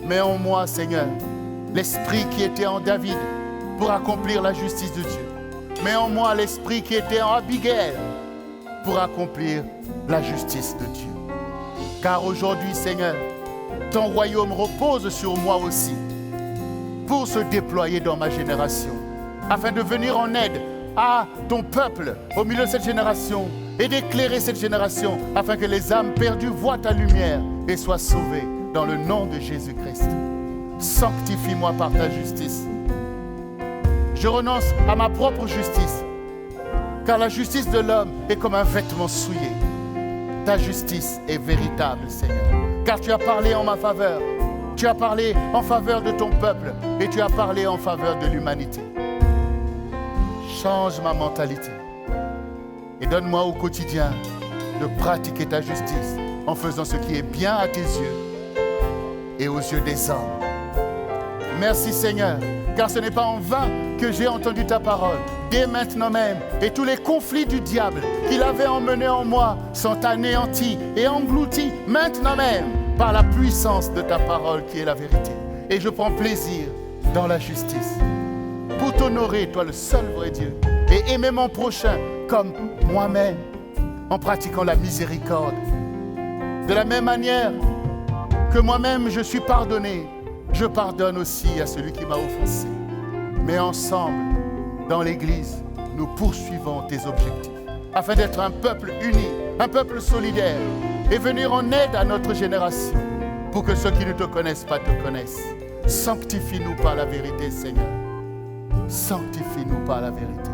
Mets en moi, Seigneur, l'esprit qui était en David pour accomplir la justice de Dieu. Mets en moi l'esprit qui était en Abigail pour accomplir la justice de Dieu. Car aujourd'hui, Seigneur, ton royaume repose sur moi aussi pour se déployer dans ma génération, afin de venir en aide à ton peuple au milieu de cette génération et d'éclairer cette génération afin que les âmes perdues voient ta lumière et soient sauvées dans le nom de Jésus-Christ. Sanctifie-moi par ta justice. Je renonce à ma propre justice, car la justice de l'homme est comme un vêtement souillé. Ta justice est véritable, Seigneur, car tu as parlé en ma faveur. Tu as parlé en faveur de ton peuple et tu as parlé en faveur de l'humanité. Change ma mentalité et donne-moi au quotidien de pratiquer ta justice en faisant ce qui est bien à tes yeux et aux yeux des hommes. Merci Seigneur, car ce n'est pas en vain que j'ai entendu ta parole. Dès maintenant même, et tous les conflits du diable qu'il avait emmenés en moi sont anéantis et engloutis maintenant même par la puissance de ta parole qui est la vérité. Et je prends plaisir dans la justice pour t'honorer, toi le seul vrai Dieu, et aimer mon prochain comme moi-même en pratiquant la miséricorde. De la même manière que moi-même je suis pardonné, je pardonne aussi à celui qui m'a offensé. Mais ensemble, dans l'Église, nous poursuivons tes objectifs afin d'être un peuple uni, un peuple solidaire et venir en aide à notre génération pour que ceux qui ne te connaissent pas te connaissent. Sanctifie-nous par la vérité, Seigneur. Sanctifie-nous par la vérité.